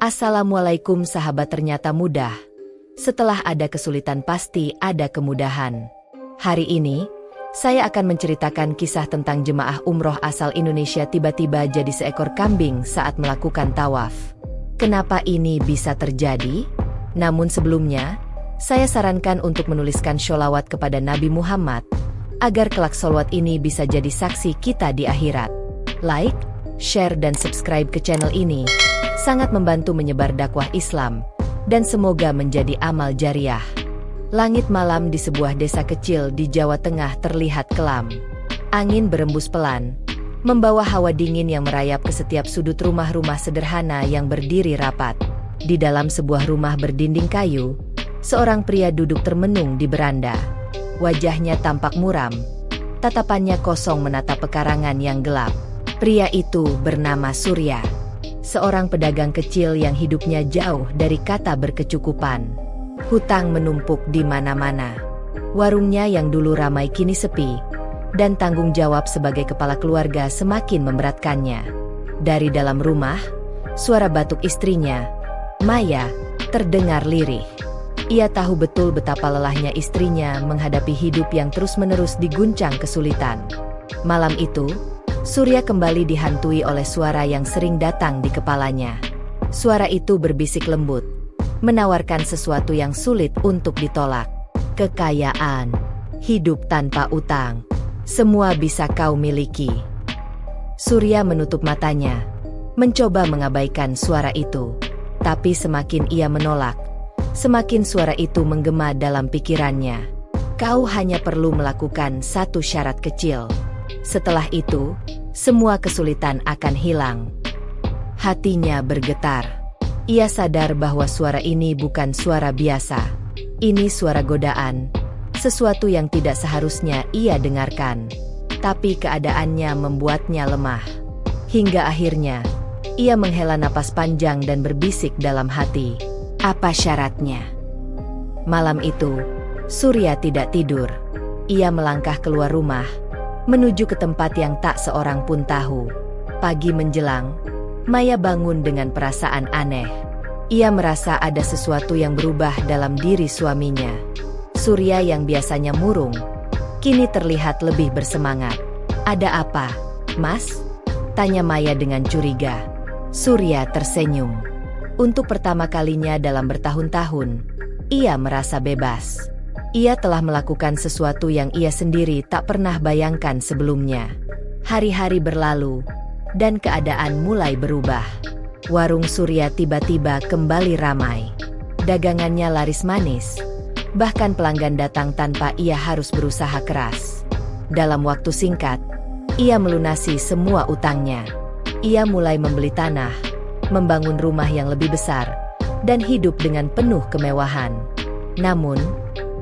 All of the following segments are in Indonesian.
Assalamualaikum sahabat, ternyata mudah. Setelah ada kesulitan pasti ada kemudahan. Hari ini, saya akan menceritakan kisah tentang jemaah umroh asal Indonesia tiba-tiba jadi seekor kambing saat melakukan tawaf. Kenapa ini bisa terjadi? Namun sebelumnya, saya sarankan untuk menuliskan sholawat kepada Nabi Muhammad, agar kelak sholawat ini bisa jadi saksi kita di akhirat. Like, share dan subscribe ke channel ini sangat membantu menyebar dakwah Islam, dan semoga menjadi amal jariah. Langit malam di sebuah desa kecil di Jawa Tengah terlihat kelam. Angin berembus pelan, membawa hawa dingin yang merayap ke setiap sudut rumah-rumah sederhana yang berdiri rapat. Di dalam sebuah rumah berdinding kayu, seorang pria duduk termenung di beranda. Wajahnya tampak muram, tatapannya kosong menatap pekarangan yang gelap. Pria itu bernama Surya, seorang pedagang kecil yang hidupnya jauh dari kata berkecukupan. Hutang menumpuk di mana-mana. Warungnya yang dulu ramai kini sepi, dan tanggung jawab sebagai kepala keluarga semakin memberatkannya. Dari dalam rumah, suara batuk istrinya, Maya, terdengar lirih. Ia tahu betul betapa lelahnya istrinya menghadapi hidup yang terus-menerus diguncang kesulitan. Malam itu, Surya kembali dihantui oleh suara yang sering datang di kepalanya. Suara itu berbisik lembut, menawarkan sesuatu yang sulit untuk ditolak. Kekayaan, hidup tanpa utang, semua bisa kau miliki. Surya menutup matanya, mencoba mengabaikan suara itu. Tapi semakin ia menolak, semakin suara itu menggema dalam pikirannya. Kau hanya perlu melakukan satu syarat kecil. Setelah itu, semua kesulitan akan hilang. Hatinya bergetar. Ia sadar bahwa suara ini bukan suara biasa. Ini suara godaan, sesuatu yang tidak seharusnya ia dengarkan. Tapi keadaannya membuatnya lemah. Hingga akhirnya, ia menghela napas panjang dan berbisik dalam hati. Apa syaratnya? Malam itu, Surya tidak tidur. Ia melangkah keluar rumah, menuju ke tempat yang tak seorang pun tahu. Pagi menjelang, Maya bangun dengan perasaan aneh. Ia merasa ada sesuatu yang berubah dalam diri suaminya. Surya yang biasanya murung, kini terlihat lebih bersemangat. Ada apa, Mas? Tanya Maya dengan curiga. Surya tersenyum. Untuk pertama kalinya dalam bertahun-tahun, ia merasa bebas. Ia telah melakukan sesuatu yang ia sendiri tak pernah bayangkan sebelumnya. Hari-hari berlalu, dan keadaan mulai berubah. Warung Surya tiba-tiba kembali ramai. Dagangannya laris manis, bahkan pelanggan datang tanpa ia harus berusaha keras. Dalam waktu singkat, ia melunasi semua utangnya. Ia mulai membeli tanah, membangun rumah yang lebih besar, dan hidup dengan penuh kemewahan. Namun,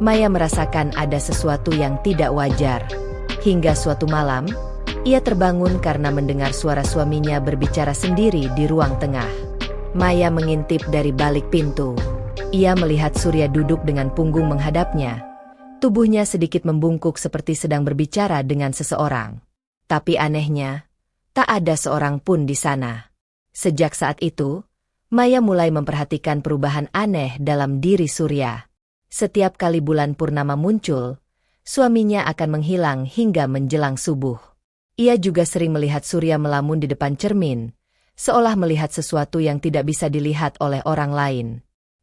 Maya merasakan ada sesuatu yang tidak wajar. Hingga suatu malam, ia terbangun karena mendengar suara suaminya berbicara sendiri di ruang tengah. Maya mengintip dari balik pintu. Ia melihat Surya duduk dengan punggung menghadapnya. Tubuhnya sedikit membungkuk seperti sedang berbicara dengan seseorang. Tapi anehnya, tak ada seorang pun di sana. Sejak saat itu, Maya mulai memperhatikan perubahan aneh dalam diri Surya. Setiap kali bulan purnama muncul, suaminya akan menghilang hingga menjelang subuh. Ia juga sering melihat Surya melamun di depan cermin, seolah melihat sesuatu yang tidak bisa dilihat oleh orang lain.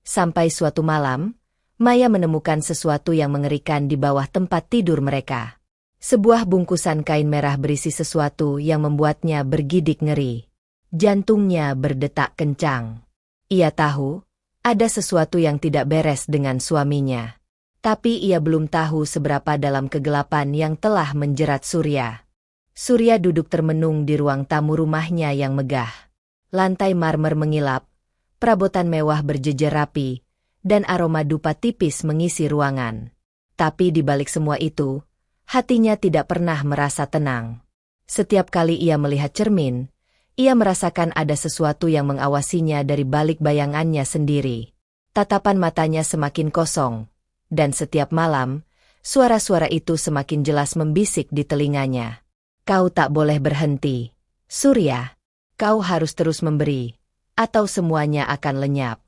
Sampai suatu malam, Maya menemukan sesuatu yang mengerikan di bawah tempat tidur mereka. Sebuah bungkusan kain merah berisi sesuatu yang membuatnya bergidik ngeri. Jantungnya berdetak kencang. Ia tahu, ada sesuatu yang tidak beres dengan suaminya. Tapi ia belum tahu seberapa dalam kegelapan yang telah menjerat Surya. Surya duduk termenung di ruang tamu rumahnya yang megah. Lantai marmer mengilap, perabotan mewah berjejer rapi, dan aroma dupa tipis mengisi ruangan. Tapi di balik semua itu, hatinya tidak pernah merasa tenang. Setiap kali ia melihat cermin, ia merasakan ada sesuatu yang mengawasinya dari balik bayangannya sendiri. Tatapan matanya semakin kosong, dan setiap malam, suara-suara itu semakin jelas membisik di telinganya. Kau tak boleh berhenti, Surya. Kau harus terus memberi, atau semuanya akan lenyap.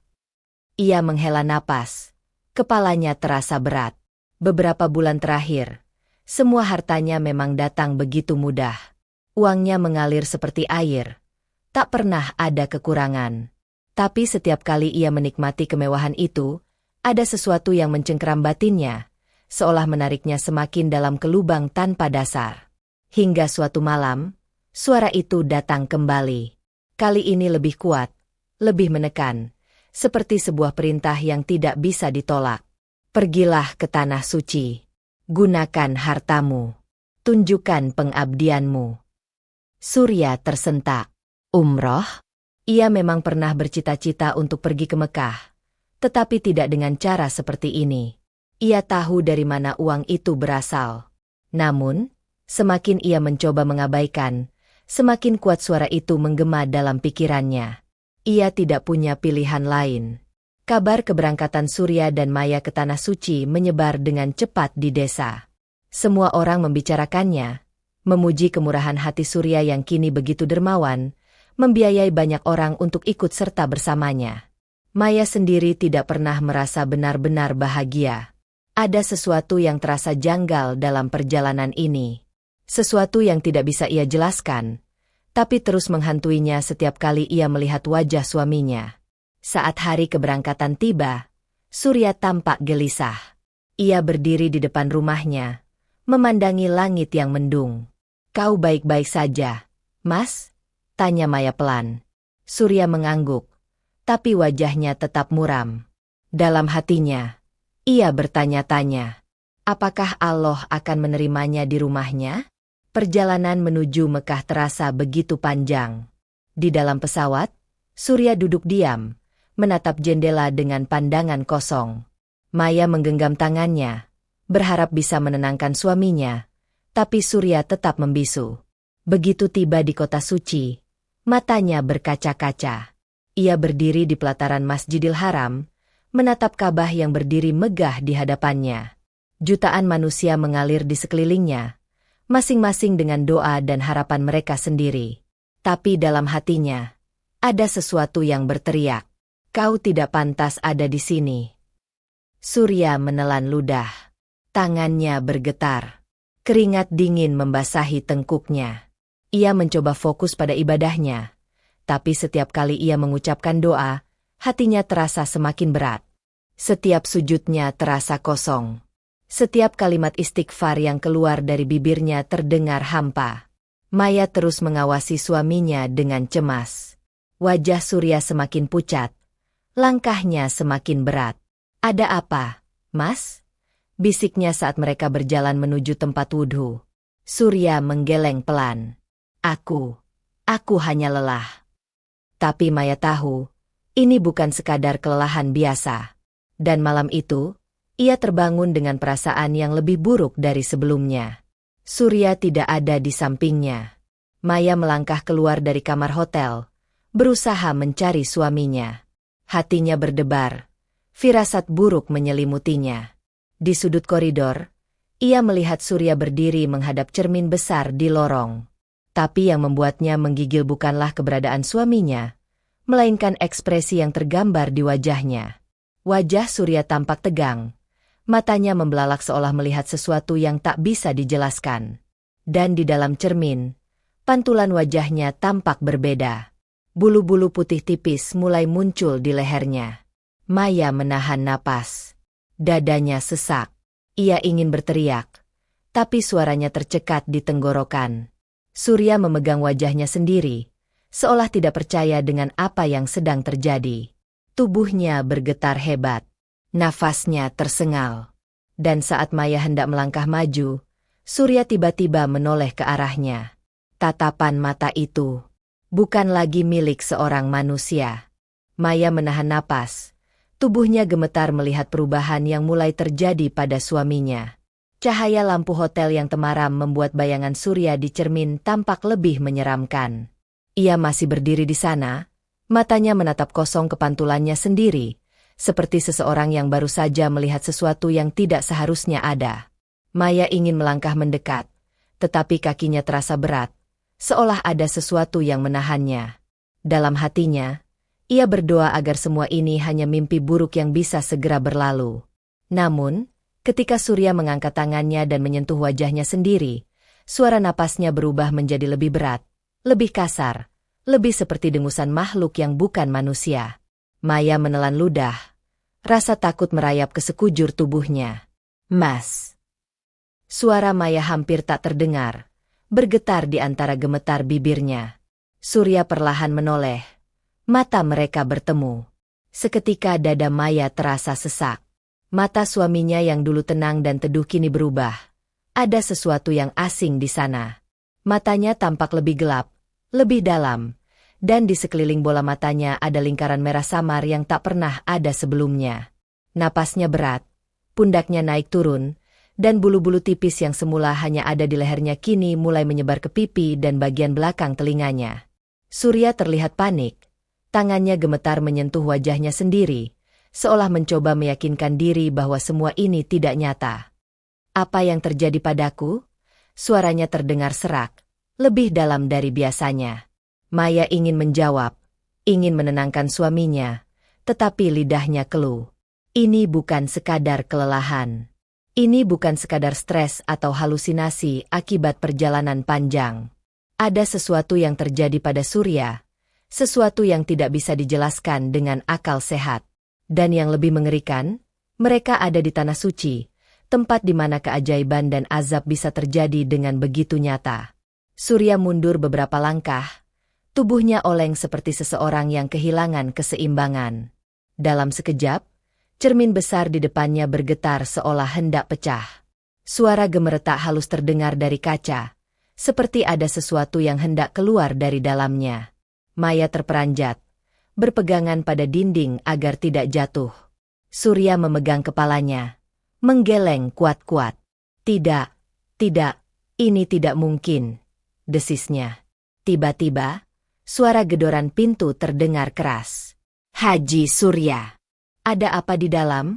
Ia menghela napas. Kepalanya terasa berat. Beberapa bulan terakhir, semua hartanya memang datang begitu mudah. Uangnya mengalir seperti air. Tak pernah ada kekurangan. Tapi setiap kali ia menikmati kemewahan itu, ada sesuatu yang mencengkeram batinnya, seolah menariknya semakin dalam ke lubang tanpa dasar. Hingga suatu malam, suara itu datang kembali. Kali ini lebih kuat, lebih menekan, seperti sebuah perintah yang tidak bisa ditolak. Pergilah ke tanah suci. Gunakan hartamu. Tunjukkan pengabdianmu. Surya tersentak. Umroh? Ia memang pernah bercita-cita untuk pergi ke Mekah, tetapi tidak dengan cara seperti ini. Ia tahu dari mana uang itu berasal. Namun, semakin ia mencoba mengabaikan, semakin kuat suara itu menggema dalam pikirannya. Ia tidak punya pilihan lain. Kabar keberangkatan Surya dan Maya ke Tanah Suci menyebar dengan cepat di desa. Semua orang membicarakannya, memuji kemurahan hati Surya yang kini begitu dermawan, membiayai banyak orang untuk ikut serta bersamanya. Maya sendiri tidak pernah merasa benar-benar bahagia. Ada sesuatu yang terasa janggal dalam perjalanan ini. Sesuatu yang tidak bisa ia jelaskan, tapi terus menghantuinya setiap kali ia melihat wajah suaminya. Saat hari keberangkatan tiba, Surya tampak gelisah. Ia berdiri di depan rumahnya, memandangi langit yang mendung. "Kau baik-baik saja, Mas?" tanya Maya pelan. Surya mengangguk, tapi wajahnya tetap muram. Dalam hatinya, ia bertanya-tanya, apakah Allah akan menerimanya di rumahnya? Perjalanan menuju Mekah terasa begitu panjang. Di dalam pesawat, Surya duduk diam, menatap jendela dengan pandangan kosong. Maya menggenggam tangannya, berharap bisa menenangkan suaminya, tapi Surya tetap membisu. Begitu tiba di kota suci, matanya berkaca-kaca. Ia berdiri di pelataran Masjidil Haram, menatap Ka'bah yang berdiri megah di hadapannya. Jutaan manusia mengalir di sekelilingnya, masing-masing dengan doa dan harapan mereka sendiri. Tapi dalam hatinya, ada sesuatu yang berteriak, "Kau tidak pantas ada di sini." Surya menelan ludah. Tangannya bergetar. Keringat dingin membasahi tengkuknya. Ia mencoba fokus pada ibadahnya. Tapi setiap kali ia mengucapkan doa, hatinya terasa semakin berat. Setiap sujudnya terasa kosong. Setiap kalimat istighfar yang keluar dari bibirnya terdengar hampa. Maya terus mengawasi suaminya dengan cemas. Wajah Surya semakin pucat. Langkahnya semakin berat. "Ada apa, Mas?" bisiknya saat mereka berjalan menuju tempat wudhu. Surya menggeleng pelan. Aku hanya lelah." Tapi Maya tahu, ini bukan sekadar kelelahan biasa. Dan malam itu, ia terbangun dengan perasaan yang lebih buruk dari sebelumnya. Surya tidak ada di sampingnya. Maya melangkah keluar dari kamar hotel, berusaha mencari suaminya. Hatinya berdebar, firasat buruk menyelimutinya. Di sudut koridor, ia melihat Surya berdiri menghadap cermin besar di lorong. Tapi yang membuatnya menggigil bukanlah keberadaan suaminya, melainkan ekspresi yang tergambar di wajahnya. Wajah Surya tampak tegang, matanya membelalak seolah melihat sesuatu yang tak bisa dijelaskan. Dan di dalam cermin, pantulan wajahnya tampak berbeda. Bulu-bulu putih tipis mulai muncul di lehernya. Maya menahan napas. Dadanya sesak. Ia ingin berteriak, tapi suaranya tercekat di tenggorokan. Surya memegang wajahnya sendiri, seolah tidak percaya dengan apa yang sedang terjadi. Tubuhnya bergetar hebat. Nafasnya tersengal. Dan saat Maya hendak melangkah maju, Surya tiba-tiba menoleh ke arahnya. Tatapan mata itu bukan lagi milik seorang manusia. Maya menahan napas. Tubuhnya gemetar melihat perubahan yang mulai terjadi pada suaminya. Cahaya lampu hotel yang temaram membuat bayangan Surya di cermin tampak lebih menyeramkan. Ia masih berdiri di sana, matanya menatap kosong kepantulannya sendiri, seperti seseorang yang baru saja melihat sesuatu yang tidak seharusnya ada. Maya ingin melangkah mendekat, tetapi kakinya terasa berat, seolah ada sesuatu yang menahannya. Dalam hatinya, Ia berdoa agar semua ini hanya mimpi buruk yang bisa segera berlalu. Namun, ketika Surya mengangkat tangannya dan menyentuh wajahnya sendiri, suara napasnya berubah menjadi lebih berat, lebih kasar, lebih seperti dengusan makhluk yang bukan manusia. Maya menelan ludah. Rasa takut merayap ke sekujur tubuhnya. Mas. Suara Maya hampir tak terdengar, bergetar di antara gemetar bibirnya. Surya perlahan menoleh. Mata mereka bertemu. Seketika dada Maya terasa sesak. Mata suaminya yang dulu tenang dan teduh kini berubah. Ada sesuatu yang asing di sana. Matanya tampak lebih gelap, lebih dalam, dan di sekeliling bola matanya ada lingkaran merah samar yang tak pernah ada sebelumnya. Napasnya berat, pundaknya naik turun, dan bulu-bulu tipis yang semula hanya ada di lehernya kini mulai menyebar ke pipi dan bagian belakang telinganya. Surya terlihat panik, tangannya gemetar menyentuh wajahnya sendiri, seolah mencoba meyakinkan diri bahwa semua ini tidak nyata. Apa yang terjadi padaku? Suaranya terdengar serak, lebih dalam dari biasanya. Maya ingin menjawab, ingin menenangkan suaminya, tetapi lidahnya keluh. Ini bukan sekadar kelelahan. Ini bukan sekadar stres atau halusinasi akibat perjalanan panjang. Ada sesuatu yang terjadi pada Surya, sesuatu yang tidak bisa dijelaskan dengan akal sehat. Dan yang lebih mengerikan, mereka ada di Tanah Suci, tempat di mana keajaiban dan azab bisa terjadi dengan begitu nyata. Surya mundur beberapa langkah, tubuhnya oleng seperti seseorang yang kehilangan keseimbangan. Dalam sekejap, cermin besar di depannya bergetar seolah hendak pecah. Suara gemeretak halus terdengar dari kaca, seperti ada sesuatu yang hendak keluar dari dalamnya. Maya terperanjat, berpegangan pada dinding agar tidak jatuh. Surya memegang kepalanya, menggeleng kuat-kuat. Tidak, ini tidak mungkin, desisnya. Tiba-tiba, suara gedoran pintu terdengar keras. Haji Surya. Ada apa di dalam?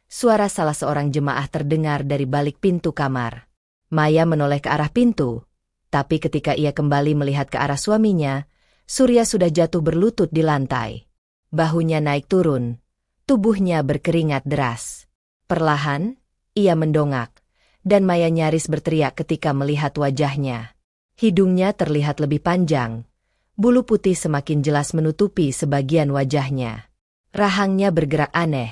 Suara salah seorang jemaah terdengar dari balik pintu kamar. Maya menoleh ke arah pintu, tapi ketika ia kembali melihat ke arah suaminya, Surya sudah jatuh berlutut di lantai. Bahunya naik turun, tubuhnya berkeringat deras. Perlahan, ia mendongak, dan Maya nyaris berteriak ketika melihat wajahnya. Hidungnya terlihat lebih panjang, bulu putih semakin jelas menutupi sebagian wajahnya. Rahangnya bergerak aneh,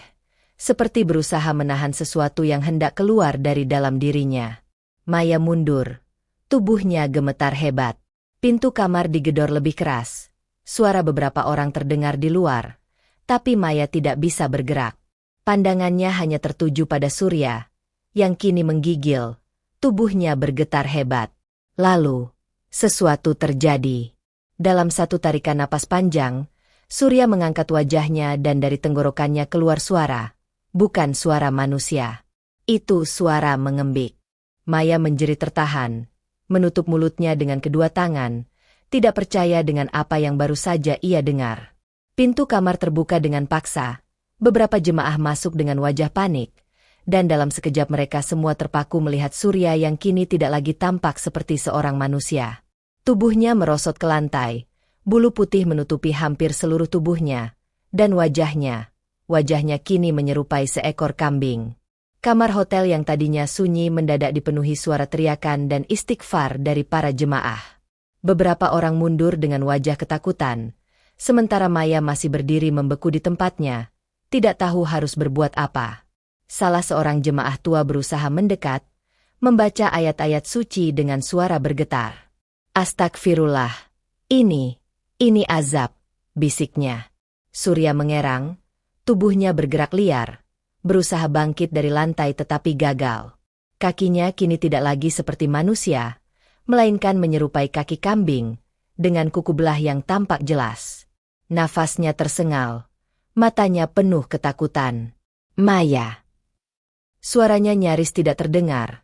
seperti berusaha menahan sesuatu yang hendak keluar dari dalam dirinya. Maya mundur, tubuhnya gemetar hebat. Pintu kamar digedor lebih keras. Suara beberapa orang terdengar di luar, tapi Maya tidak bisa bergerak. Pandangannya hanya tertuju pada Surya, yang kini menggigil, tubuhnya bergetar hebat. Lalu, sesuatu terjadi. Dalam satu tarikan napas panjang, Surya mengangkat wajahnya dan dari tenggorokannya keluar suara. Bukan suara manusia. Itu suara mengembik. Maya menjerit tertahan, menutup mulutnya dengan kedua tangan, tidak percaya dengan apa yang baru saja ia dengar. Pintu kamar terbuka dengan paksa, beberapa jemaah masuk dengan wajah panik, dan dalam sekejap mereka semua terpaku melihat Surya yang kini tidak lagi tampak seperti seorang manusia. Tubuhnya merosot ke lantai, bulu putih menutupi hampir seluruh tubuhnya, dan wajahnya kini menyerupai seekor kambing. Kamar hotel yang tadinya sunyi mendadak dipenuhi suara teriakan dan istighfar dari para jemaah. Beberapa orang mundur dengan wajah ketakutan, sementara Maya masih berdiri membeku di tempatnya, tidak tahu harus berbuat apa. Salah seorang jemaah tua berusaha mendekat, membaca ayat-ayat suci dengan suara bergetar. Astagfirullah, ini azab, bisiknya. Surya mengerang, tubuhnya bergerak liar, berusaha bangkit dari lantai tetapi gagal. Kakinya kini tidak lagi seperti manusia, melainkan menyerupai kaki kambing, dengan kuku belah yang tampak jelas. Nafasnya tersengal, matanya penuh ketakutan. Maya. Suaranya nyaris tidak terdengar,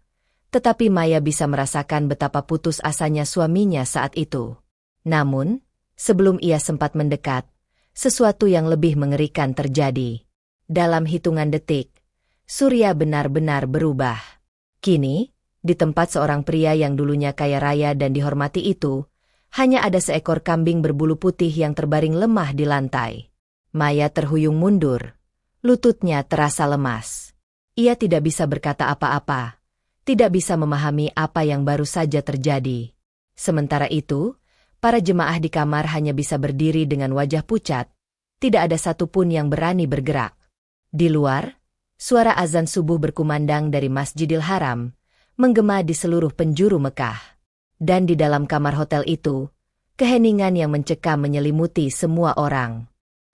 tetapi Maya bisa merasakan betapa putus asanya suaminya saat itu. Namun, sebelum ia sempat mendekat, sesuatu yang lebih mengerikan terjadi. Dalam hitungan detik, Surya benar-benar berubah. Kini, di tempat seorang pria yang dulunya kaya raya dan dihormati itu, hanya ada seekor kambing berbulu putih yang terbaring lemah di lantai. Maya terhuyung mundur. Lututnya terasa lemas. Ia tidak bisa berkata apa-apa. Tidak bisa memahami apa yang baru saja terjadi. Sementara itu, para jemaah di kamar hanya bisa berdiri dengan wajah pucat. Tidak ada satupun yang berani bergerak. Di luar, suara azan subuh berkumandang dari Masjidil Haram, menggema di seluruh penjuru Mekah. Dan di dalam kamar hotel itu, keheningan yang mencekam menyelimuti semua orang.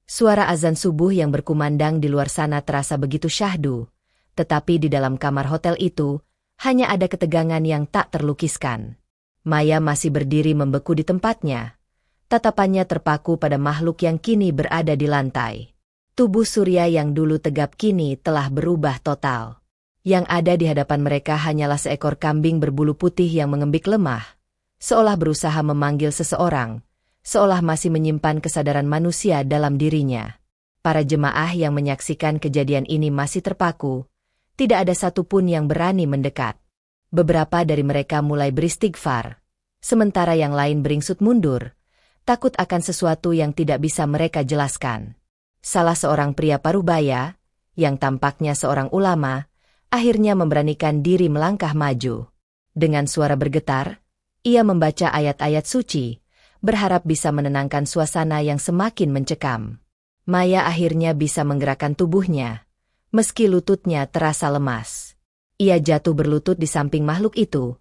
Suara azan subuh yang berkumandang di luar sana terasa begitu syahdu, tetapi di dalam kamar hotel itu, hanya ada ketegangan yang tak terlukiskan. Maya masih berdiri membeku di tempatnya. Tatapannya terpaku pada makhluk yang kini berada di lantai. Tubuh Surya yang dulu tegap kini telah berubah total. Yang ada di hadapan mereka hanyalah seekor kambing berbulu putih yang mengembik lemah, seolah berusaha memanggil seseorang, seolah masih menyimpan kesadaran manusia dalam dirinya. Para jemaah yang menyaksikan kejadian ini masih terpaku, tidak ada satupun yang berani mendekat. Beberapa dari mereka mulai beristighfar, sementara yang lain beringsut mundur, takut akan sesuatu yang tidak bisa mereka jelaskan. Salah seorang pria parubaya, yang tampaknya seorang ulama, akhirnya memberanikan diri melangkah maju. Dengan suara bergetar, ia membaca ayat-ayat suci, berharap bisa menenangkan suasana yang semakin mencekam. Maya akhirnya bisa menggerakkan tubuhnya, meski lututnya terasa lemas. Ia jatuh berlutut di samping makhluk itu.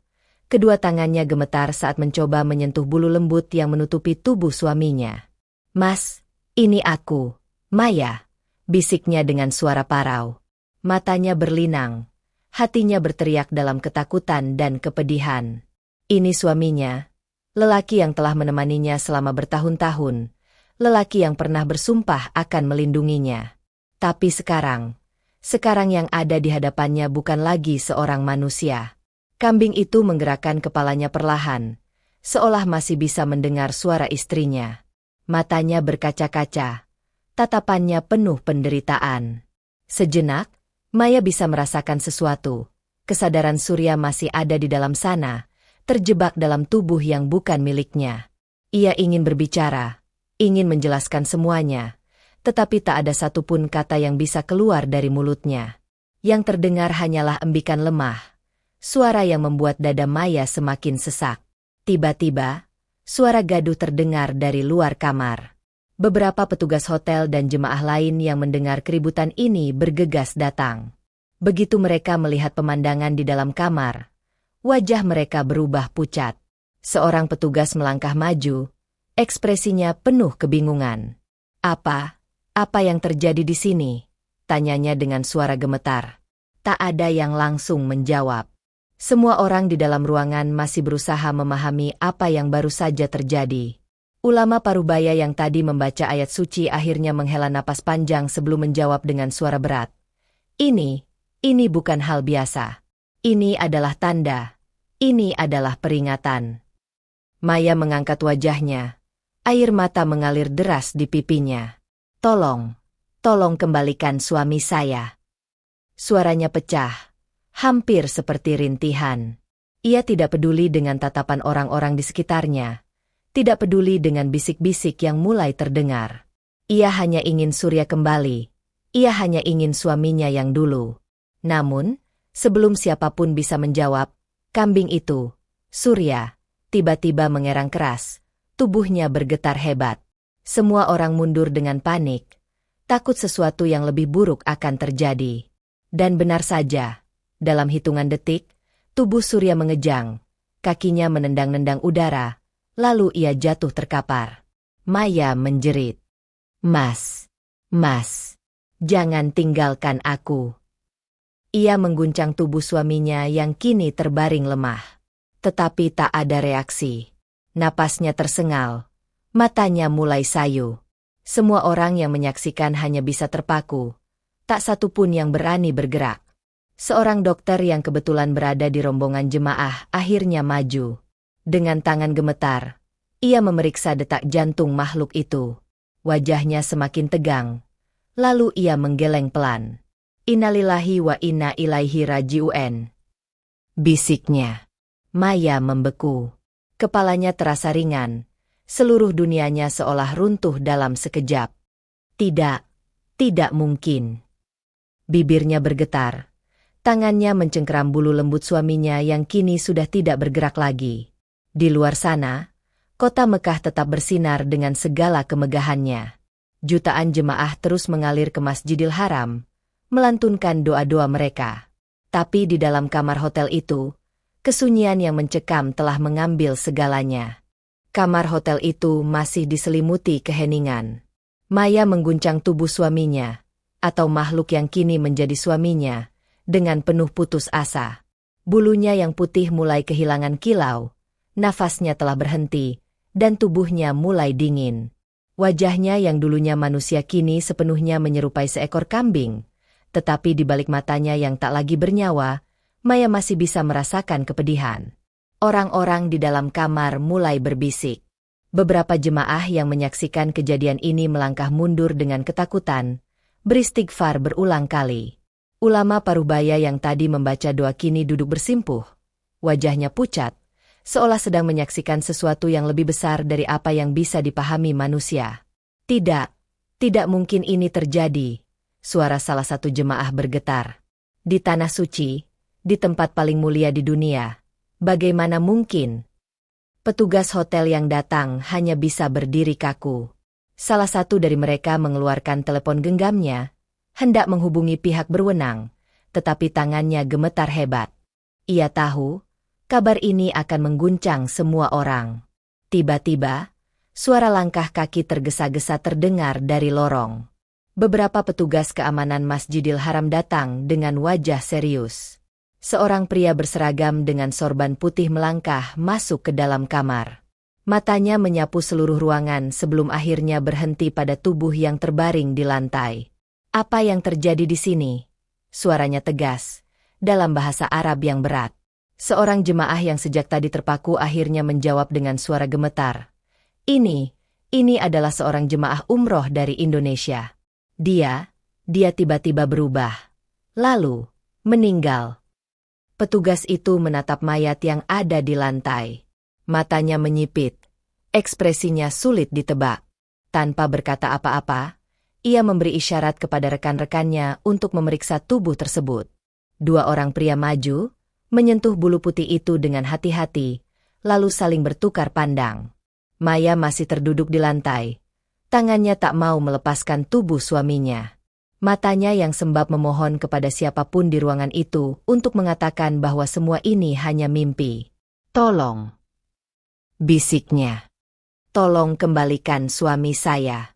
Kedua tangannya gemetar saat mencoba menyentuh bulu lembut yang menutupi tubuh suaminya. "Mas, ini aku, Maya," bisiknya dengan suara parau. Matanya berlinang, hatinya berteriak dalam ketakutan dan kepedihan. Ini suaminya, lelaki yang telah menemaninya selama bertahun-tahun, lelaki yang pernah bersumpah akan melindunginya. Tapi sekarang yang ada di hadapannya bukan lagi seorang manusia. Kambing itu menggerakkan kepalanya perlahan, seolah masih bisa mendengar suara istrinya. Matanya berkaca-kaca, tatapannya penuh penderitaan. Sejenak, Maya bisa merasakan sesuatu. Kesadaran Surya masih ada di dalam sana, terjebak dalam tubuh yang bukan miliknya. Ia ingin berbicara, ingin menjelaskan semuanya, tetapi tak ada satupun kata yang bisa keluar dari mulutnya. Yang terdengar hanyalah embikan lemah, suara yang membuat dada Maya semakin sesak. Tiba-tiba, suara gaduh terdengar dari luar kamar. Beberapa petugas hotel dan jemaah lain yang mendengar keributan ini bergegas datang. Begitu mereka melihat pemandangan di dalam kamar, wajah mereka berubah pucat. Seorang petugas melangkah maju, ekspresinya penuh kebingungan. Apa yang terjadi di sini?" tanyanya dengan suara gemetar. Tak ada yang langsung menjawab. Semua orang di dalam ruangan masih berusaha memahami apa yang baru saja terjadi. Ulama parubaya yang tadi membaca ayat suci akhirnya menghela napas panjang sebelum menjawab dengan suara berat. Ini bukan hal biasa. Ini adalah tanda. Ini adalah peringatan." Maya mengangkat wajahnya. Air mata mengalir deras di pipinya. Tolong kembalikan suami saya." Suaranya pecah, hampir seperti rintihan. Ia tidak peduli dengan tatapan orang-orang di sekitarnya. Tidak peduli dengan bisik-bisik yang mulai terdengar. Ia hanya ingin Surya kembali. Ia hanya ingin suaminya yang dulu. Namun, sebelum siapapun bisa menjawab, kambing itu, Surya, tiba-tiba mengerang keras. Tubuhnya bergetar hebat. Semua orang mundur dengan panik, takut sesuatu yang lebih buruk akan terjadi. Dan benar saja, dalam hitungan detik, tubuh Surya mengejang, kakinya menendang-nendang udara, lalu ia jatuh terkapar. Maya menjerit, Mas, jangan tinggalkan aku." Ia mengguncang tubuh suaminya yang kini terbaring lemah. Tetapi tak ada reaksi. Napasnya tersengal, matanya mulai sayu. Semua orang yang menyaksikan hanya bisa terpaku. Tak satu pun yang berani bergerak. Seorang dokter yang kebetulan berada di rombongan jemaah akhirnya maju. Dengan tangan gemetar, ia memeriksa detak jantung makhluk itu. Wajahnya semakin tegang. Lalu ia menggeleng pelan. "Innalillahi wa inna ilaihi raji'un," bisiknya. Maya membeku. Kepalanya terasa ringan. Seluruh dunianya seolah runtuh dalam sekejap. Tidak, tidak mungkin. Bibirnya bergetar. Tangannya mencengkeram bulu lembut suaminya yang kini sudah tidak bergerak lagi. Di luar sana, kota Mekah tetap bersinar dengan segala kemegahannya. Jutaan jemaah terus mengalir ke Masjidil Haram, melantunkan doa-doa mereka. Tapi di dalam kamar hotel itu, kesunyian yang mencekam telah mengambil segalanya. Kamar hotel itu masih diselimuti keheningan. Maya mengguncang tubuh suaminya, atau makhluk yang kini menjadi suaminya, dengan penuh putus asa. Bulunya yang putih mulai kehilangan kilau, nafasnya telah berhenti, dan tubuhnya mulai dingin. Wajahnya yang dulunya manusia kini sepenuhnya menyerupai seekor kambing, tetapi di balik matanya yang tak lagi bernyawa, Maya masih bisa merasakan kepedihan. Orang-orang di dalam kamar mulai berbisik. Beberapa jemaah yang menyaksikan kejadian ini melangkah mundur dengan ketakutan, beristighfar berulang kali. Ulama Parubaya yang tadi membaca doa kini duduk bersimpuh. Wajahnya pucat, seolah sedang menyaksikan sesuatu yang lebih besar dari apa yang bisa dipahami manusia. Tidak, tidak mungkin ini terjadi. Suara salah satu jemaah bergetar. Di tanah suci, di tempat paling mulia di dunia, bagaimana mungkin? Petugas hotel yang datang hanya bisa berdiri kaku. Salah satu dari mereka mengeluarkan telepon genggamnya, hendak menghubungi pihak berwenang, tetapi tangannya gemetar hebat. Ia tahu, kabar ini akan mengguncang semua orang. Tiba-tiba, suara langkah kaki tergesa-gesa terdengar dari lorong. Beberapa petugas keamanan Masjidil Haram datang dengan wajah serius. Seorang pria berseragam dengan sorban putih melangkah masuk ke dalam kamar. Matanya menyapu seluruh ruangan sebelum akhirnya berhenti pada tubuh yang terbaring di lantai. Apa yang terjadi di sini? Suaranya tegas, dalam bahasa Arab yang berat. Seorang jemaah yang sejak tadi terpaku akhirnya menjawab dengan suara gemetar. Ini adalah seorang jemaah umroh dari Indonesia. Dia tiba-tiba berubah. Lalu, meninggal. Petugas itu menatap mayat yang ada di lantai. Matanya menyipit. Ekspresinya sulit ditebak. Tanpa berkata apa-apa, ia memberi isyarat kepada rekan-rekannya untuk memeriksa tubuh tersebut. Dua orang pria maju, menyentuh bulu putih itu dengan hati-hati, lalu saling bertukar pandang. Maya masih terduduk di lantai. Tangannya tak mau melepaskan tubuh suaminya. Matanya yang sembab memohon kepada siapapun di ruangan itu untuk mengatakan bahwa semua ini hanya mimpi. "Tolong," bisiknya. "Tolong kembalikan suami saya."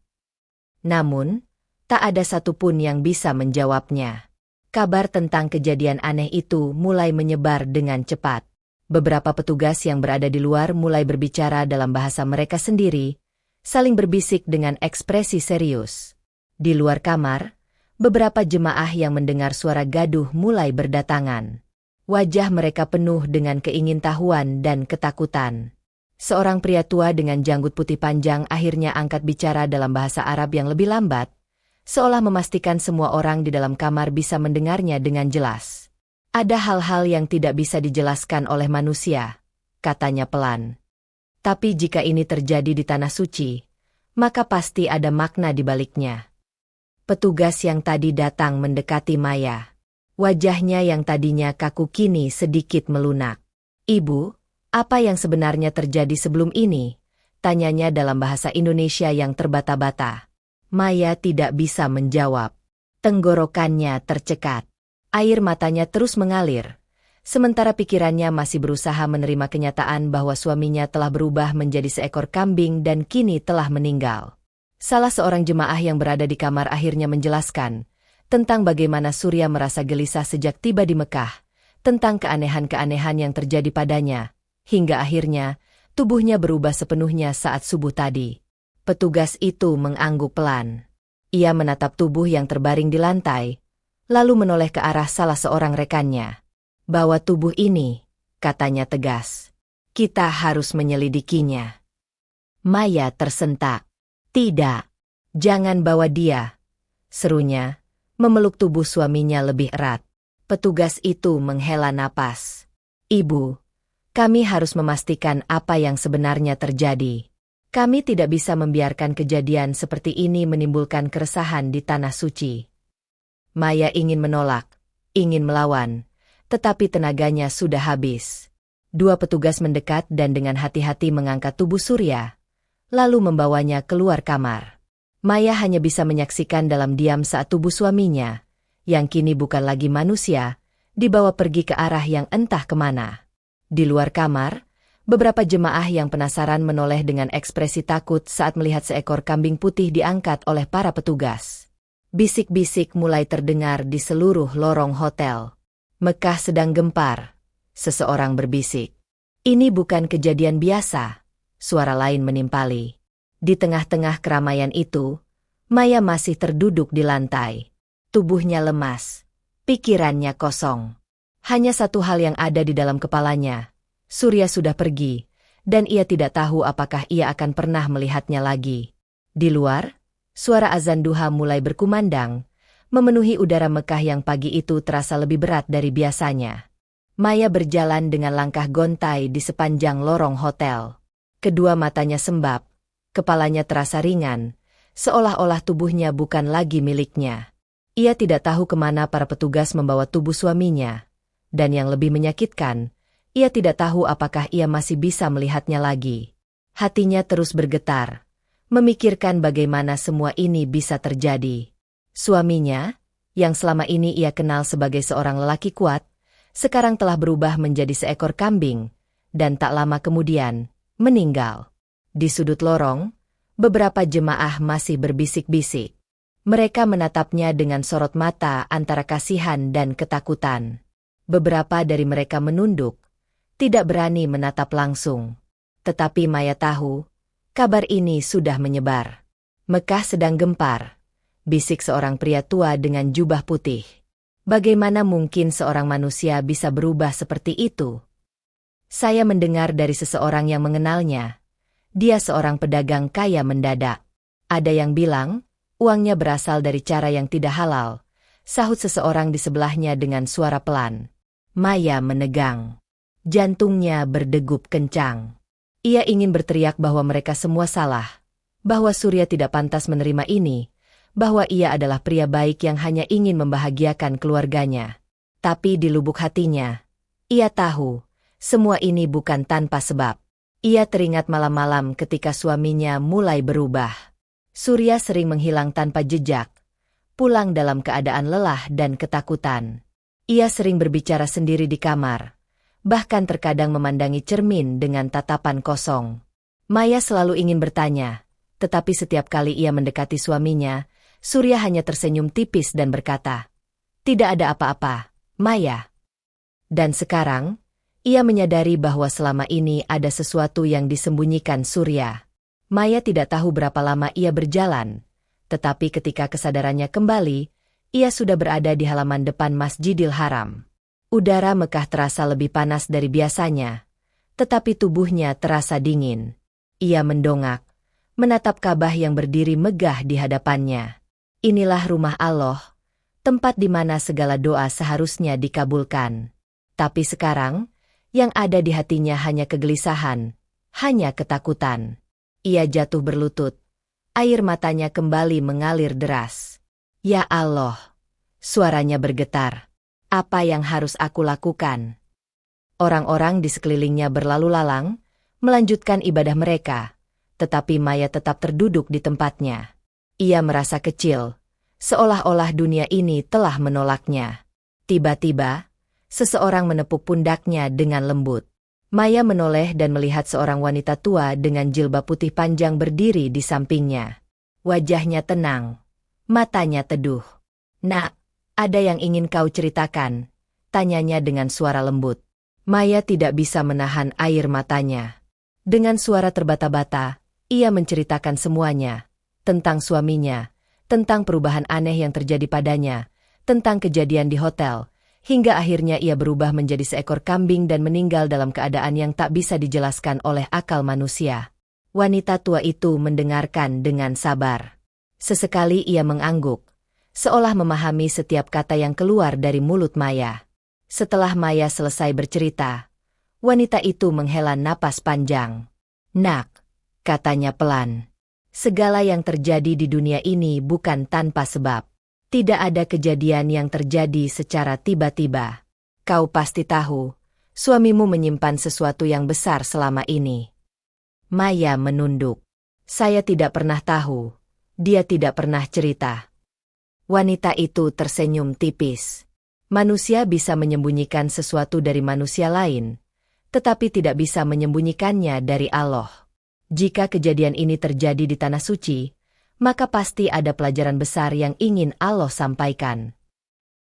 Namun, tak ada satupun yang bisa menjawabnya. Kabar tentang kejadian aneh itu mulai menyebar dengan cepat. Beberapa petugas yang berada di luar mulai berbicara dalam bahasa mereka sendiri, saling berbisik dengan ekspresi serius. Di luar kamar, beberapa jemaah yang mendengar suara gaduh mulai berdatangan. Wajah mereka penuh dengan keingintahuan dan ketakutan. Seorang pria tua dengan janggut putih panjang akhirnya angkat bicara dalam bahasa Arab yang lebih lambat, seolah memastikan semua orang di dalam kamar bisa mendengarnya dengan jelas. "Ada hal-hal yang tidak bisa dijelaskan oleh manusia," katanya pelan. "Tapi jika ini terjadi di tanah suci, maka pasti ada makna di baliknya." Petugas yang tadi datang mendekati Maya. Wajahnya yang tadinya kaku kini sedikit melunak. "Ibu, apa yang sebenarnya terjadi sebelum ini?" tanyanya dalam bahasa Indonesia yang terbata-bata. Maya tidak bisa menjawab. Tenggorokannya tercekat. Air matanya terus mengalir. Sementara pikirannya masih berusaha menerima kenyataan bahwa suaminya telah berubah menjadi seekor kambing dan kini telah meninggal. Salah seorang jemaah yang berada di kamar akhirnya menjelaskan tentang bagaimana Surya merasa gelisah sejak tiba di Mekah, tentang keanehan-keanehan yang terjadi padanya, hingga akhirnya tubuhnya berubah sepenuhnya saat subuh tadi. Petugas itu mengangguk pelan. Ia menatap tubuh yang terbaring di lantai, lalu menoleh ke arah salah seorang rekannya. "Bawa tubuh ini," katanya tegas. "Kita harus menyelidikinya." Maya tersentak. "Tidak, jangan bawa dia," serunya, memeluk tubuh suaminya lebih erat. Petugas itu menghela napas. "Ibu, kami harus memastikan apa yang sebenarnya terjadi." Kami tidak bisa membiarkan kejadian seperti ini menimbulkan keresahan di tanah suci. Maya ingin menolak, ingin melawan, tetapi tenaganya sudah habis. Dua petugas mendekat dan dengan hati-hati mengangkat tubuh Surya, lalu membawanya keluar kamar. Maya hanya bisa menyaksikan dalam diam saat tubuh suaminya, yang kini bukan lagi manusia, dibawa pergi ke arah yang entah kemana. Di luar kamar, beberapa jemaah yang penasaran menoleh dengan ekspresi takut saat melihat seekor kambing putih diangkat oleh para petugas. Bisik-bisik mulai terdengar di seluruh lorong hotel. Mekah sedang gempar. Seseorang berbisik. Ini bukan kejadian biasa. Suara lain menimpali. Di tengah-tengah keramaian itu, Maya masih terduduk di lantai. Tubuhnya lemas. Pikirannya kosong. Hanya satu hal yang ada di dalam kepalanya. Surya sudah pergi, dan ia tidak tahu apakah ia akan pernah melihatnya lagi. Di luar, suara azan duha mulai berkumandang, memenuhi udara Mekah yang pagi itu terasa lebih berat dari biasanya. Maya berjalan dengan langkah gontai di sepanjang lorong hotel. Kedua matanya sembab, kepalanya terasa ringan, seolah-olah tubuhnya bukan lagi miliknya. Ia tidak tahu kemana para petugas membawa tubuh suaminya, dan yang lebih menyakitkan, ia tidak tahu apakah ia masih bisa melihatnya lagi. Hatinya terus bergetar, memikirkan bagaimana semua ini bisa terjadi. Suaminya, yang selama ini ia kenal sebagai seorang lelaki kuat, sekarang telah berubah menjadi seekor kambing, dan tak lama kemudian, meninggal. Di sudut lorong, beberapa jemaah masih berbisik-bisik. Mereka menatapnya dengan sorot mata antara kasihan dan ketakutan. Beberapa dari mereka menunduk, tidak berani menatap langsung. Tetapi Maya tahu, kabar ini sudah menyebar. Mekah sedang gempar. Bisik seorang pria tua dengan jubah putih. Bagaimana mungkin seorang manusia bisa berubah seperti itu? Saya mendengar dari seseorang yang mengenalnya. Dia seorang pedagang kaya mendadak. Ada yang bilang, uangnya berasal dari cara yang tidak halal, sahut seseorang di sebelahnya dengan suara pelan. Maya menegang. Jantungnya berdegup kencang. Ia ingin berteriak bahwa mereka semua salah, bahwa Surya tidak pantas menerima ini, bahwa ia adalah pria baik yang hanya ingin membahagiakan keluarganya. Tapi di lubuk hatinya, ia tahu, semua ini bukan tanpa sebab. Ia teringat malam-malam ketika suaminya mulai berubah. Surya sering menghilang tanpa jejak, pulang dalam keadaan lelah dan ketakutan. Ia sering berbicara sendiri di kamar, bahkan terkadang memandangi cermin dengan tatapan kosong. Maya selalu ingin bertanya, tetapi setiap kali ia mendekati suaminya, Surya hanya tersenyum tipis dan berkata, "Tidak ada apa-apa, Maya." Dan sekarang, ia menyadari bahwa selama ini ada sesuatu yang disembunyikan Surya. Maya tidak tahu berapa lama ia berjalan, tetapi ketika kesadarannya kembali, ia sudah berada di halaman depan Masjidil Haram. Udara Mekah terasa lebih panas dari biasanya, tetapi tubuhnya terasa dingin. Ia mendongak, menatap Ka'bah yang berdiri megah di hadapannya. Inilah rumah Allah, tempat di mana segala doa seharusnya dikabulkan. Tapi sekarang, yang ada di hatinya hanya kegelisahan, hanya ketakutan. Ia jatuh berlutut. Air matanya kembali mengalir deras. "Ya Allah," suaranya bergetar. "Apa yang harus aku lakukan?" Orang-orang di sekelilingnya berlalu lalang, melanjutkan ibadah mereka, tetapi Maya tetap terduduk di tempatnya. Ia merasa kecil, seolah-olah dunia ini telah menolaknya. Tiba-tiba, seseorang menepuk pundaknya dengan lembut. Maya menoleh dan melihat seorang wanita tua dengan jilbab putih panjang berdiri di sampingnya. Wajahnya tenang, matanya teduh. "Nak, ada yang ingin kau ceritakan?" tanyanya dengan suara lembut. Maya tidak bisa menahan air matanya. Dengan suara terbata-bata, ia menceritakan semuanya. Tentang suaminya, tentang perubahan aneh yang terjadi padanya, tentang kejadian di hotel, hingga akhirnya ia berubah menjadi seekor kambing dan meninggal dalam keadaan yang tak bisa dijelaskan oleh akal manusia. Wanita tua itu mendengarkan dengan sabar. Sesekali ia mengangguk, seolah memahami setiap kata yang keluar dari mulut Maya. Setelah Maya selesai bercerita, wanita itu menghela napas panjang. "Nak, katanya pelan. Segala yang terjadi di dunia ini bukan tanpa sebab. Tidak ada kejadian yang terjadi secara tiba-tiba. Kau pasti tahu, suamimu menyimpan sesuatu yang besar selama ini. Maya menunduk. Saya tidak pernah tahu. Dia tidak pernah cerita. Wanita itu tersenyum tipis. Manusia bisa menyembunyikan sesuatu dari manusia lain, tetapi tidak bisa menyembunyikannya dari Allah. Jika kejadian ini terjadi di Tanah Suci, maka pasti ada pelajaran besar yang ingin Allah sampaikan.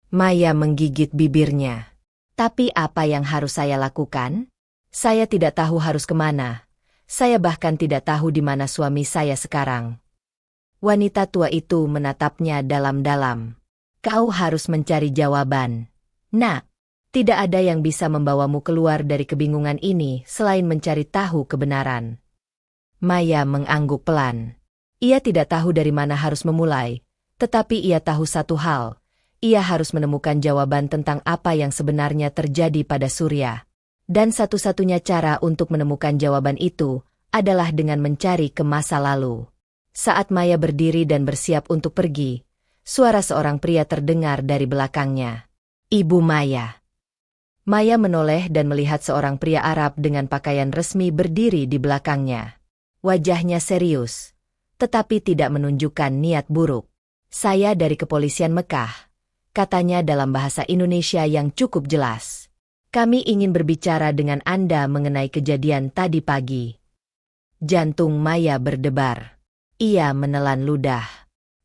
Maya menggigit bibirnya. Tapi apa yang harus saya lakukan? Saya tidak tahu harus kemana. Saya bahkan tidak tahu di mana suami saya sekarang. Wanita tua itu menatapnya dalam-dalam. Kau harus mencari jawaban. Nak, tidak ada yang bisa membawamu keluar dari kebingungan ini selain mencari tahu kebenaran. Maya mengangguk pelan. Ia tidak tahu dari mana harus memulai, tetapi ia tahu satu hal. Ia harus menemukan jawaban tentang apa yang sebenarnya terjadi pada Surya. Dan satu-satunya cara untuk menemukan jawaban itu adalah dengan mencari ke masa lalu. Saat Maya berdiri dan bersiap untuk pergi, suara seorang pria terdengar dari belakangnya. Ibu Maya. Maya menoleh dan melihat seorang pria Arab dengan pakaian resmi berdiri di belakangnya. Wajahnya serius, tetapi tidak menunjukkan niat buruk. Saya dari kepolisian Mekah, katanya dalam bahasa Indonesia yang cukup jelas. Kami ingin berbicara dengan Anda mengenai kejadian tadi pagi. Jantung Maya berdebar. Ia menelan ludah.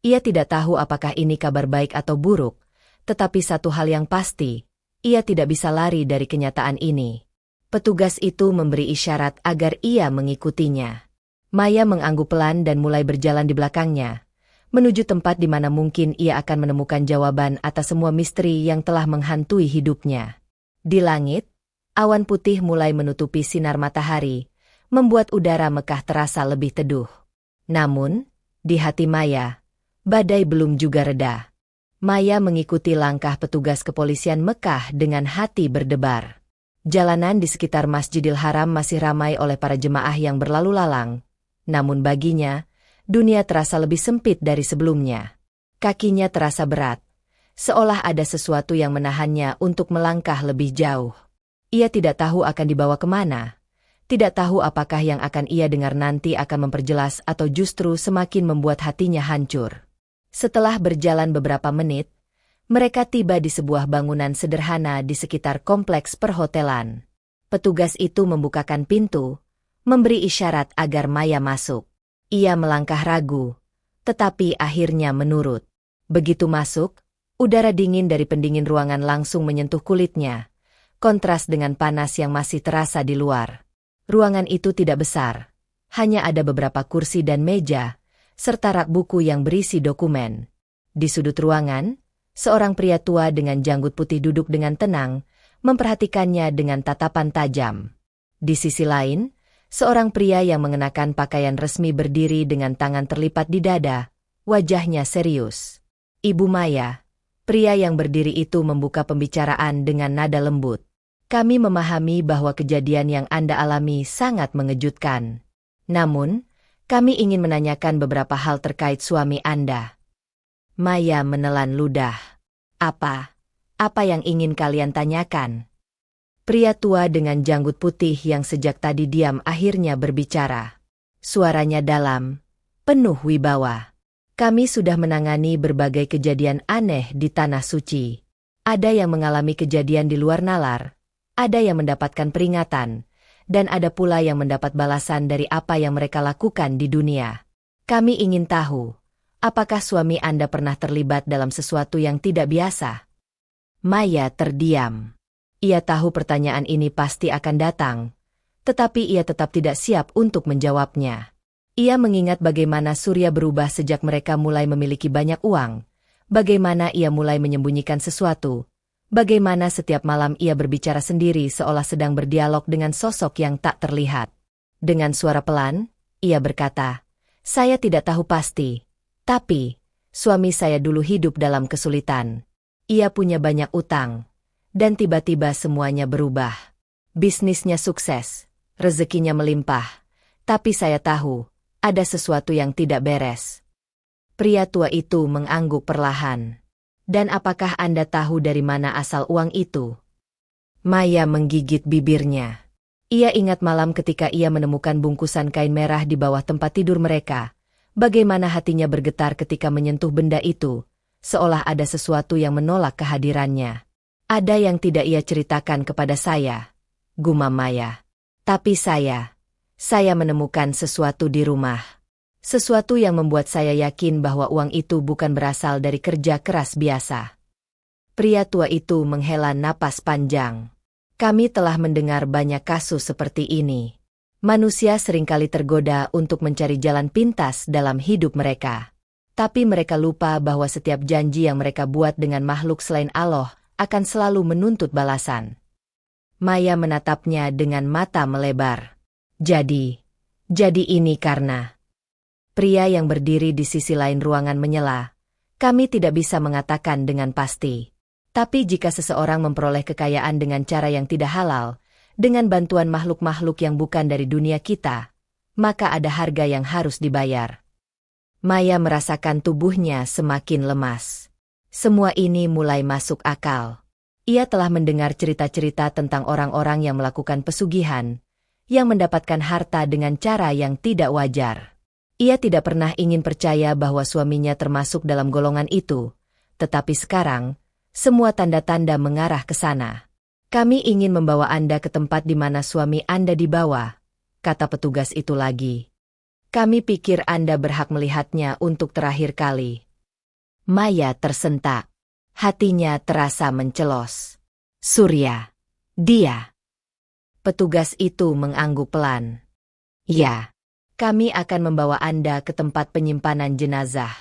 Ia tidak tahu apakah ini kabar baik atau buruk, tetapi satu hal yang pasti, ia tidak bisa lari dari kenyataan ini. Petugas itu memberi isyarat agar ia mengikutinya. Maya mengangguk pelan dan mulai berjalan di belakangnya, menuju tempat di mana mungkin ia akan menemukan jawaban atas semua misteri yang telah menghantui hidupnya. Di langit, awan putih mulai menutupi sinar matahari, membuat udara Mekah terasa lebih teduh. Namun, di hati Maya, badai belum juga reda. Maya mengikuti langkah petugas kepolisian Mekah dengan hati berdebar. Jalanan di sekitar Masjidil Haram masih ramai oleh para jemaah yang berlalu lalang. Namun baginya, dunia terasa lebih sempit dari sebelumnya. Kakinya terasa berat, seolah ada sesuatu yang menahannya untuk melangkah lebih jauh. Ia tidak tahu akan dibawa kemana, tidak tahu apakah yang akan ia dengar nanti akan memperjelas atau justru semakin membuat hatinya hancur. Setelah berjalan beberapa menit, mereka tiba di sebuah bangunan sederhana di sekitar kompleks perhotelan. Petugas itu membukakan pintu, memberi isyarat agar Maya masuk. Ia melangkah ragu, tetapi akhirnya menurut. Begitu masuk, udara dingin dari pendingin ruangan langsung menyentuh kulitnya, kontras dengan panas yang masih terasa di luar. Ruangan itu tidak besar, hanya ada beberapa kursi dan meja, serta rak buku yang berisi dokumen. Di sudut ruangan, seorang pria tua dengan janggut putih duduk dengan tenang, memperhatikannya dengan tatapan tajam. Di sisi lain, seorang pria yang mengenakan pakaian resmi berdiri dengan tangan terlipat di dada, wajahnya serius. Ibu Maya, pria yang berdiri itu membuka pembicaraan dengan nada lembut. Kami memahami bahwa kejadian yang Anda alami sangat mengejutkan. Namun, kami ingin menanyakan beberapa hal terkait suami Anda. Maya menelan ludah. Apa? Apa yang ingin kalian tanyakan? Pria tua dengan janggut putih yang sejak tadi diam akhirnya berbicara. Suaranya dalam, penuh wibawa. Kami sudah menangani berbagai kejadian aneh di Tanah Suci. Ada yang mengalami kejadian di luar nalar, ada yang mendapatkan peringatan, dan ada pula yang mendapat balasan dari apa yang mereka lakukan di dunia. Kami ingin tahu, apakah suami Anda pernah terlibat dalam sesuatu yang tidak biasa? Maya terdiam. Ia tahu pertanyaan ini pasti akan datang, tetapi ia tetap tidak siap untuk menjawabnya. Ia mengingat bagaimana Surya berubah sejak mereka mulai memiliki banyak uang, bagaimana ia mulai menyembunyikan sesuatu, bagaimana setiap malam ia berbicara sendiri seolah sedang berdialog dengan sosok yang tak terlihat. Dengan suara pelan, ia berkata, "Saya tidak tahu pasti, tapi suami saya dulu hidup dalam kesulitan. Ia punya banyak utang. Dan tiba-tiba semuanya berubah. Bisnisnya sukses, rezekinya melimpah, Tapi saya tahu, ada sesuatu yang tidak beres. Pria tua itu mengangguk perlahan. Dan apakah Anda tahu dari mana asal uang itu? Maya menggigit bibirnya. Ia ingat malam ketika ia menemukan bungkusan kain merah di bawah tempat tidur mereka. Bagaimana hatinya bergetar ketika menyentuh benda itu, seolah ada sesuatu yang menolak kehadirannya. Ada yang tidak ia ceritakan kepada saya, gumam Maya. Tapi saya menemukan sesuatu di rumah. Sesuatu yang membuat saya yakin bahwa uang itu bukan berasal dari kerja keras biasa. Pria tua itu menghela napas panjang. Kami telah mendengar banyak kasus seperti ini. Manusia seringkali tergoda untuk mencari jalan pintas dalam hidup mereka. Tapi mereka lupa bahwa setiap janji yang mereka buat dengan makhluk selain Allah akan selalu menuntut balasan. Maya menatapnya dengan mata melebar. Jadi ini karena... Pria yang berdiri di sisi lain ruangan menyela. Kami tidak bisa mengatakan dengan pasti. Tapi jika seseorang memperoleh kekayaan dengan cara yang tidak halal, dengan bantuan makhluk-makhluk yang bukan dari dunia kita, maka ada harga yang harus dibayar. Maya merasakan tubuhnya semakin lemas. Semua ini mulai masuk akal. Ia telah mendengar cerita-cerita tentang orang-orang yang melakukan pesugihan, yang mendapatkan harta dengan cara yang tidak wajar. Ia tidak pernah ingin percaya bahwa suaminya termasuk dalam golongan itu, tetapi sekarang, semua tanda-tanda mengarah ke sana. Kami ingin membawa Anda ke tempat di mana suami Anda dibawa, kata petugas itu lagi. Kami pikir Anda berhak melihatnya untuk terakhir kali. Maya tersentak. Hatinya terasa mencelos. Surya. Dia. Petugas itu mengangguk pelan. Ya. Kami akan membawa Anda ke tempat penyimpanan jenazah.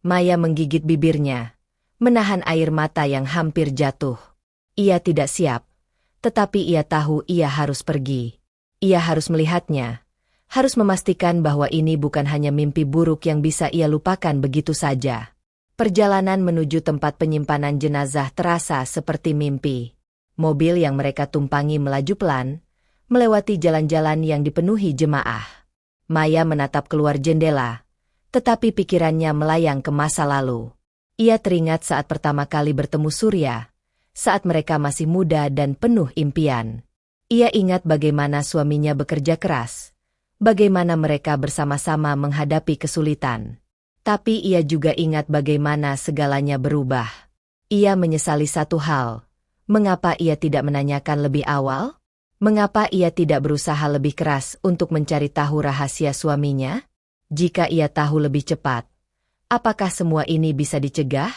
Maya menggigit bibirnya, menahan air mata yang hampir jatuh. Ia tidak siap, tetapi ia tahu ia harus pergi. Ia harus melihatnya, harus memastikan bahwa ini bukan hanya mimpi buruk yang bisa ia lupakan begitu saja. Perjalanan menuju tempat penyimpanan jenazah terasa seperti mimpi. Mobil yang mereka tumpangi melaju pelan, melewati jalan-jalan yang dipenuhi jemaah. Maya menatap keluar jendela, tetapi pikirannya melayang ke masa lalu. Ia teringat saat pertama kali bertemu Surya, saat mereka masih muda dan penuh impian. Ia ingat bagaimana suaminya bekerja keras, bagaimana mereka bersama-sama menghadapi kesulitan. Tapi ia juga ingat bagaimana segalanya berubah. Ia menyesali satu hal, mengapa ia tidak menanyakan lebih awal? Mengapa ia tidak berusaha lebih keras untuk mencari tahu rahasia suaminya? Jika ia tahu lebih cepat, apakah semua ini bisa dicegah?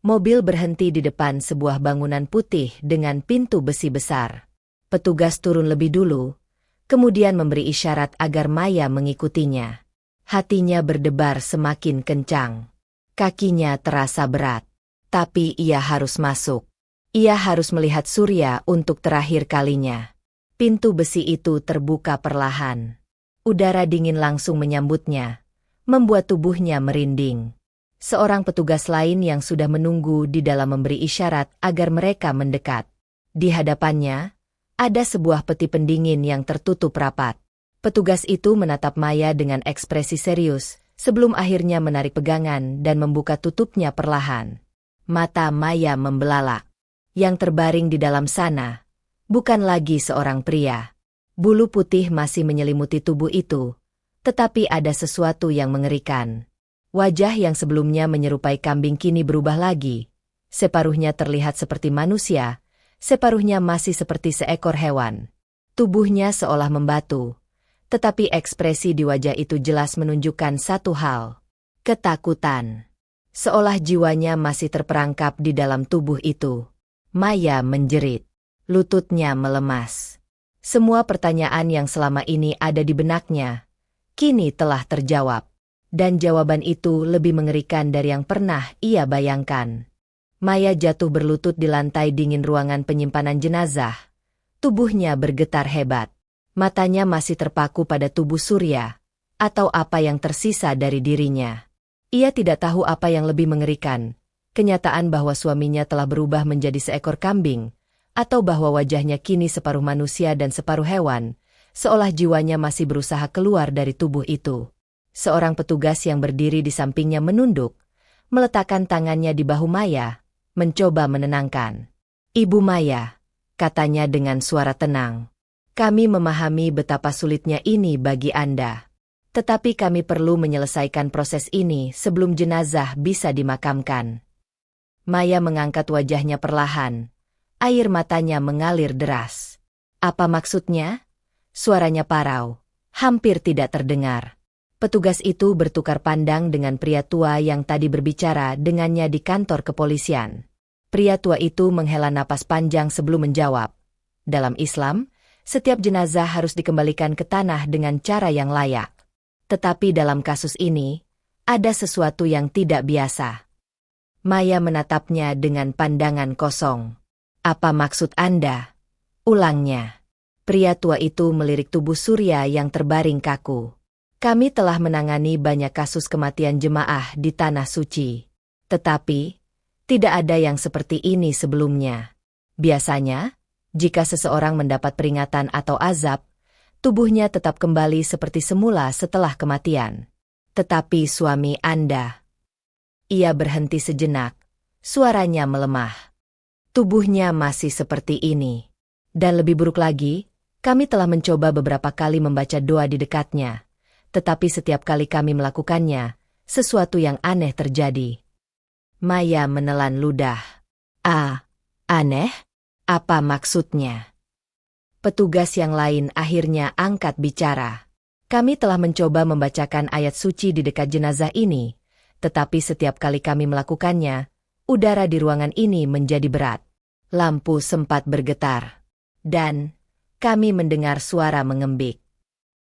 Mobil berhenti di depan sebuah bangunan putih dengan pintu besi besar. Petugas turun lebih dulu, kemudian memberi isyarat agar Maya mengikutinya. Hatinya berdebar semakin kencang. Kakinya terasa berat. Tapi ia harus masuk. Ia harus melihat Surya untuk terakhir kalinya. Pintu besi itu terbuka perlahan. Udara dingin langsung menyambutnya, membuat tubuhnya merinding. Seorang petugas lain yang sudah menunggu di dalam memberi isyarat agar mereka mendekat. Di hadapannya, ada sebuah peti pendingin yang tertutup rapat. Petugas itu menatap Maya dengan ekspresi serius, sebelum akhirnya menarik pegangan dan membuka tutupnya perlahan. Mata Maya membelalak. Yang terbaring di dalam sana bukan lagi seorang pria. Bulu putih masih menyelimuti tubuh itu, tetapi ada sesuatu yang mengerikan. Wajah yang sebelumnya menyerupai kambing kini berubah lagi. Separuhnya terlihat seperti manusia, separuhnya masih seperti seekor hewan. Tubuhnya seolah membatu, tetapi ekspresi di wajah itu jelas menunjukkan satu hal: ketakutan. Seolah jiwanya masih terperangkap di dalam tubuh itu. Maya menjerit. Lututnya melemas. Semua pertanyaan yang selama ini ada di benaknya, kini telah terjawab. Dan jawaban itu lebih mengerikan dari yang pernah ia bayangkan. Maya jatuh berlutut di lantai dingin ruangan penyimpanan jenazah. Tubuhnya bergetar hebat. Matanya masih terpaku pada tubuh Surya, atau apa yang tersisa dari dirinya. Ia tidak tahu apa yang lebih mengerikan, kenyataan bahwa suaminya telah berubah menjadi seekor kambing, atau bahwa wajahnya kini separuh manusia dan separuh hewan, seolah jiwanya masih berusaha keluar dari tubuh itu. Seorang petugas yang berdiri di sampingnya menunduk, meletakkan tangannya di bahu Maya, mencoba menenangkan. "Ibu Maya," katanya dengan suara tenang. "Kami memahami betapa sulitnya ini bagi Anda. Tetapi kami perlu menyelesaikan proses ini sebelum jenazah bisa dimakamkan." Maya mengangkat wajahnya perlahan. Air matanya mengalir deras. "Apa maksudnya?" Suaranya parau, hampir tidak terdengar. Petugas itu bertukar pandang dengan pria tua yang tadi berbicara dengannya di kantor kepolisian. Pria tua itu menghela napas panjang sebelum menjawab. Dalam Islam, setiap jenazah harus dikembalikan ke tanah dengan cara yang layak. Tetapi dalam kasus ini, ada sesuatu yang tidak biasa. Maya menatapnya dengan pandangan kosong. "Apa maksud Anda?" ulangnya. Pria tua itu melirik tubuh Surya yang terbaring kaku. "Kami telah menangani banyak kasus kematian jemaah di Tanah Suci. Tetapi, tidak ada yang seperti ini sebelumnya. Biasanya, jika seseorang mendapat peringatan atau azab, tubuhnya tetap kembali seperti semula setelah kematian. Tetapi suami Anda..." Ia berhenti sejenak, suaranya melemah. "Tubuhnya masih seperti ini. Dan lebih buruk lagi, kami telah mencoba beberapa kali membaca doa di dekatnya. Tetapi setiap kali kami melakukannya, sesuatu yang aneh terjadi." Maya menelan ludah. Aneh? Apa maksudnya?" Petugas yang lain akhirnya angkat bicara. "Kami telah mencoba membacakan ayat suci di dekat jenazah ini, tetapi setiap kali kami melakukannya, udara di ruangan ini menjadi berat. Lampu sempat bergetar. Dan kami mendengar suara mengembik."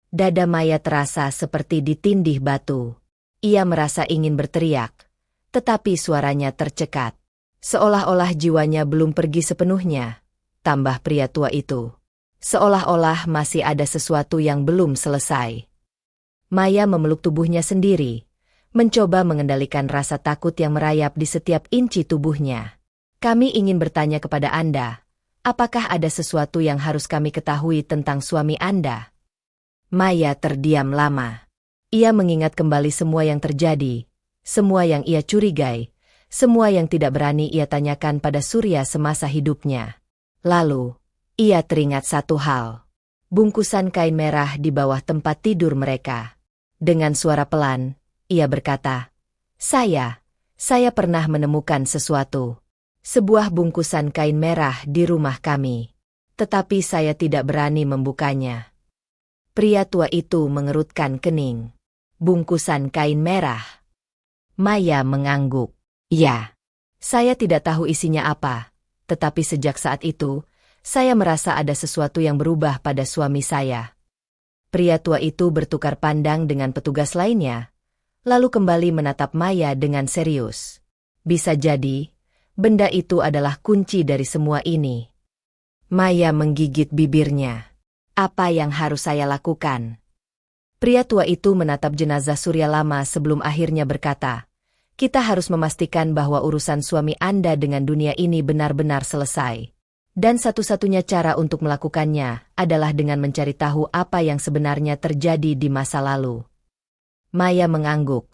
Dada Maya terasa seperti ditindih batu. Ia merasa ingin berteriak, tetapi suaranya tercekat. Seolah-olah jiwanya belum pergi sepenuhnya, tambah pria tua itu. Seolah-olah masih ada sesuatu yang belum selesai. Maya memeluk tubuhnya sendiri, mencoba mengendalikan rasa takut yang merayap di setiap inci tubuhnya. "Kami ingin bertanya kepada Anda, apakah ada sesuatu yang harus kami ketahui tentang suami Anda?" Maya terdiam lama. Ia mengingat kembali semua yang terjadi, semua yang ia curigai, semua yang tidak berani ia tanyakan pada Surya semasa hidupnya. Lalu, ia teringat satu hal. Bungkusan kain merah di bawah tempat tidur mereka. Dengan suara pelan, ia berkata, Saya pernah menemukan sesuatu. Sebuah bungkusan kain merah di rumah kami. Tetapi saya tidak berani membukanya." Pria tua itu mengerutkan kening. "Bungkusan kain merah?" Maya mengangguk. "Ya. Saya tidak tahu isinya apa, tetapi sejak saat itu, saya merasa ada sesuatu yang berubah pada suami saya." Pria tua itu bertukar pandang dengan petugas lainnya, lalu kembali menatap Maya dengan serius. "Bisa jadi, benda itu adalah kunci dari semua ini." Maya menggigit bibirnya. "Apa yang harus saya lakukan?" Pria tua itu menatap jenazah Surya lama sebelum akhirnya berkata, "Kita harus memastikan bahwa urusan suami Anda dengan dunia ini benar-benar selesai. Dan satu-satunya cara untuk melakukannya adalah dengan mencari tahu apa yang sebenarnya terjadi di masa lalu." Maya mengangguk,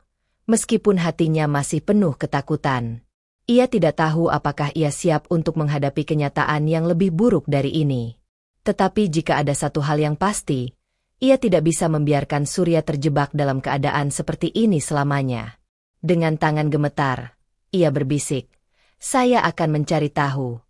meskipun hatinya masih penuh ketakutan. Ia tidak tahu apakah ia siap untuk menghadapi kenyataan yang lebih buruk dari ini. Tetapi jika ada satu hal yang pasti, ia tidak bisa membiarkan Surya terjebak dalam keadaan seperti ini selamanya. Dengan tangan gemetar, ia berbisik, "Saya akan mencari tahu."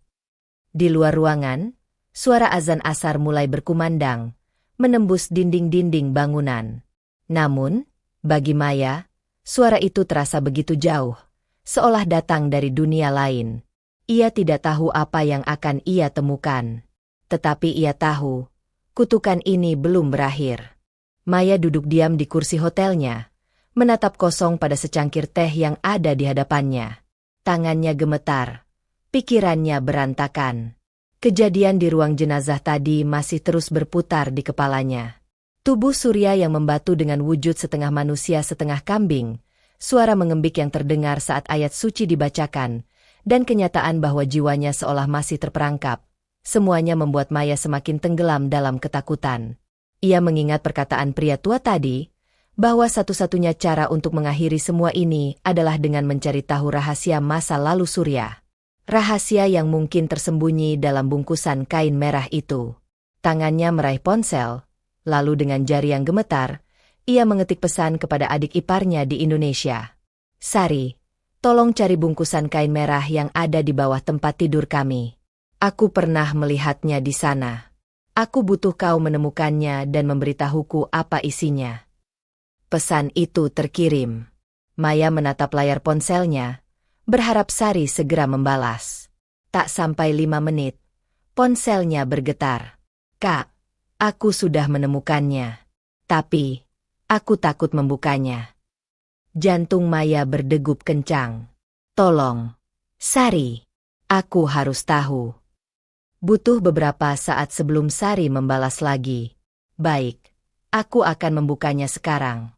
Di luar ruangan, suara azan asar mulai berkumandang, menembus dinding-dinding bangunan. Namun, bagi Maya, suara itu terasa begitu jauh, seolah datang dari dunia lain. Ia tidak tahu apa yang akan ia temukan. Tetapi ia tahu, kutukan ini belum berakhir. Maya duduk diam di kursi hotelnya, menatap kosong pada secangkir teh yang ada di hadapannya. Tangannya gemetar, pikirannya berantakan. Kejadian di ruang jenazah tadi masih terus berputar di kepalanya. Tubuh Surya yang membatu dengan wujud setengah manusia setengah kambing, suara mengembik yang terdengar saat ayat suci dibacakan, dan kenyataan bahwa jiwanya seolah masih terperangkap. Semuanya membuat Maya semakin tenggelam dalam ketakutan. Ia mengingat perkataan pria tua tadi, bahwa satu-satunya cara untuk mengakhiri semua ini adalah dengan mencari tahu rahasia masa lalu Surya. Rahasia yang mungkin tersembunyi dalam bungkusan kain merah itu. Tangannya meraih ponsel, lalu dengan jari yang gemetar, ia mengetik pesan kepada adik iparnya di Indonesia. Sari, tolong cari bungkusan kain merah yang ada di bawah tempat tidur kami. Aku pernah melihatnya di sana. Aku butuh kau menemukannya dan memberitahuku apa isinya. Pesan itu terkirim. Maya menatap layar ponselnya, berharap Sari segera membalas. Tak sampai 5 menit, ponselnya bergetar. Kak, aku sudah menemukannya. Tapi, aku takut membukanya. Jantung Maya berdegup kencang. Tolong, Sari, aku harus tahu. Butuh beberapa saat sebelum Sari membalas lagi. Baik, aku akan membukanya sekarang.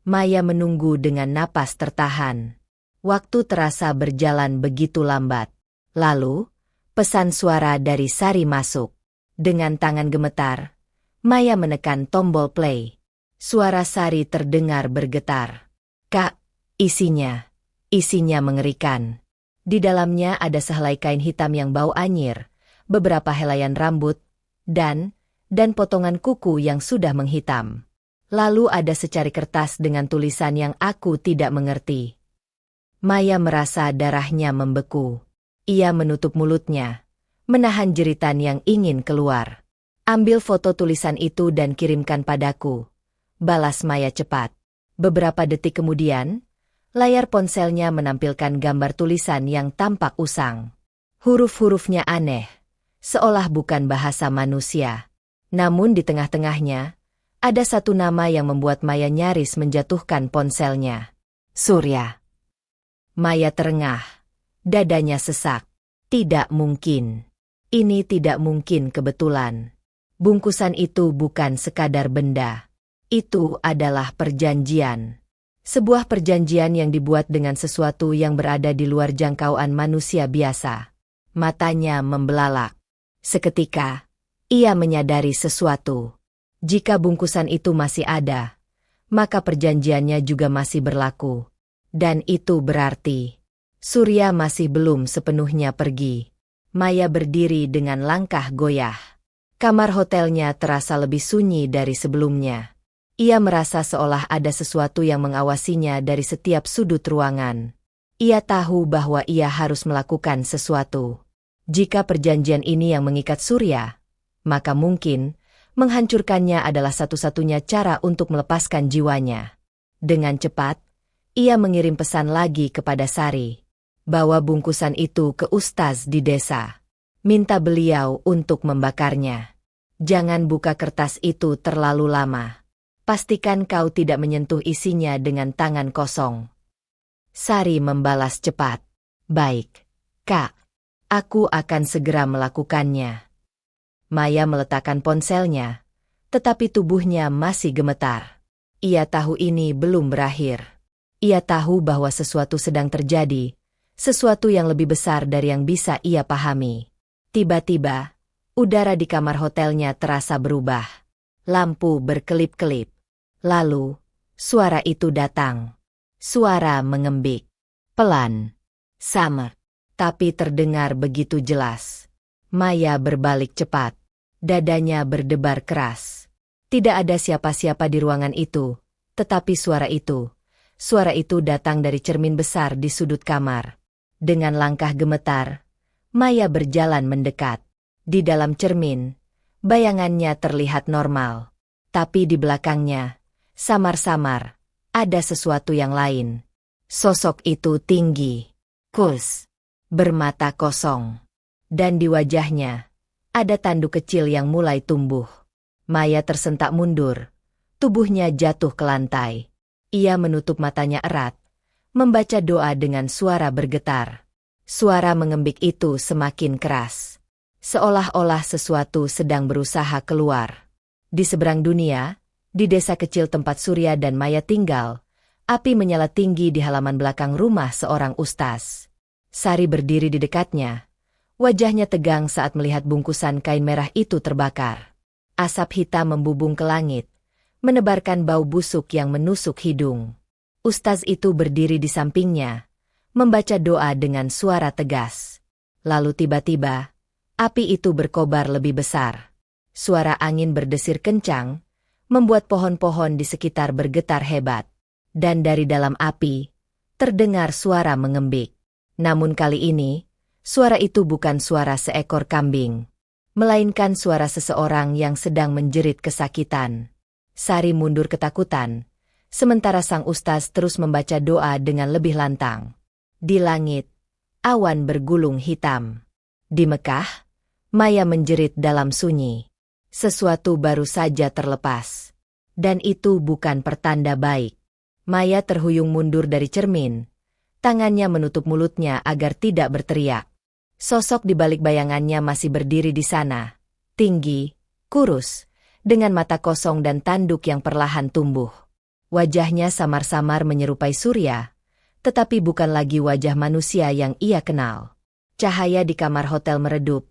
Maya menunggu dengan napas tertahan. Waktu terasa berjalan begitu lambat. Lalu, pesan suara dari Sari masuk. Dengan tangan gemetar, Maya menekan tombol play. Suara Sari terdengar bergetar. Kak, isinya mengerikan. Di dalamnya ada sehelai kain hitam yang bau anyir, beberapa helaian rambut, dan potongan kuku yang sudah menghitam. Lalu ada secari kertas dengan tulisan yang aku tidak mengerti. Maya merasa darahnya membeku. Ia menutup mulutnya, menahan jeritan yang ingin keluar. Ambil foto tulisan itu dan kirimkan padaku. Balas Maya cepat. Beberapa detik kemudian, layar ponselnya menampilkan gambar tulisan yang tampak usang. Huruf-hurufnya aneh, seolah bukan bahasa manusia. Namun di tengah-tengahnya, ada satu nama yang membuat Maya nyaris menjatuhkan ponselnya. Surya. Maya terengah. Dadanya sesak. Tidak mungkin. Ini tidak mungkin kebetulan. Bungkusan itu bukan sekadar benda. Itu adalah perjanjian. Sebuah perjanjian yang dibuat dengan sesuatu yang berada di luar jangkauan manusia biasa. Matanya membelalak. Seketika, ia menyadari sesuatu. Jika bungkusan itu masih ada, maka perjanjiannya juga masih berlaku. Dan itu berarti, Surya masih belum sepenuhnya pergi. Maya berdiri dengan langkah goyah. Kamar hotelnya terasa lebih sunyi dari sebelumnya. Ia merasa seolah ada sesuatu yang mengawasinya dari setiap sudut ruangan. Ia tahu bahwa ia harus melakukan sesuatu. Jika perjanjian ini yang mengikat Surya, maka mungkin menghancurkannya adalah satu-satunya cara untuk melepaskan jiwanya. Dengan cepat, ia mengirim pesan lagi kepada Sari. Bawa bungkusan itu ke Ustaz di desa. Minta beliau untuk membakarnya. Jangan buka kertas itu terlalu lama. Pastikan kau tidak menyentuh isinya dengan tangan kosong. Sari membalas cepat. Baik, Kak. Aku akan segera melakukannya. Maya meletakkan ponselnya, tetapi tubuhnya masih gemetar. Ia tahu ini belum berakhir. Ia tahu bahwa sesuatu sedang terjadi, sesuatu yang lebih besar dari yang bisa ia pahami. Tiba-tiba, udara di kamar hotelnya terasa berubah. Lampu berkelip-kelip. Lalu, suara itu datang. Suara mengembik. Pelan. Sama. Tapi terdengar begitu jelas. Maya berbalik cepat. Dadanya berdebar keras. Tidak ada siapa-siapa di ruangan itu. Tetapi suara itu datang dari cermin besar di sudut kamar. Dengan langkah gemetar, Maya berjalan mendekat. Di dalam cermin, bayangannya terlihat normal. Tapi di belakangnya, samar-samar, ada sesuatu yang lain. Sosok itu tinggi, kurus, bermata kosong. Dan di wajahnya, ada tanduk kecil yang mulai tumbuh. Maya tersentak mundur, tubuhnya jatuh ke lantai. Ia menutup matanya erat, membaca doa dengan suara bergetar. Suara mengembik itu semakin keras. Seolah-olah sesuatu sedang berusaha keluar. Di seberang dunia, di desa kecil tempat Surya dan Maya tinggal, api menyala tinggi di halaman belakang rumah seorang ustaz. Sari berdiri di dekatnya. Wajahnya tegang saat melihat bungkusan kain merah itu terbakar. Asap hitam membubung ke langit, menebarkan bau busuk yang menusuk hidung. Ustaz itu berdiri di sampingnya, membaca doa dengan suara tegas. Lalu tiba-tiba, api itu berkobar lebih besar. Suara angin berdesir kencang, membuat pohon-pohon di sekitar bergetar hebat. Dan dari dalam api, terdengar suara mengembik. Namun kali ini, suara itu bukan suara seekor kambing, melainkan suara seseorang yang sedang menjerit kesakitan. Sari mundur ketakutan, sementara sang ustaz terus membaca doa dengan lebih lantang. Di langit, awan bergulung hitam. Di Mekah, Maya menjerit dalam sunyi. Sesuatu baru saja terlepas. Dan itu bukan pertanda baik. Maya terhuyung mundur dari cermin. Tangannya menutup mulutnya agar tidak berteriak. Sosok di balik bayangannya masih berdiri di sana. Tinggi, kurus, dengan mata kosong dan tanduk yang perlahan tumbuh. Wajahnya samar-samar menyerupai surya, tetapi bukan lagi wajah manusia yang ia kenal. Cahaya di kamar hotel meredup.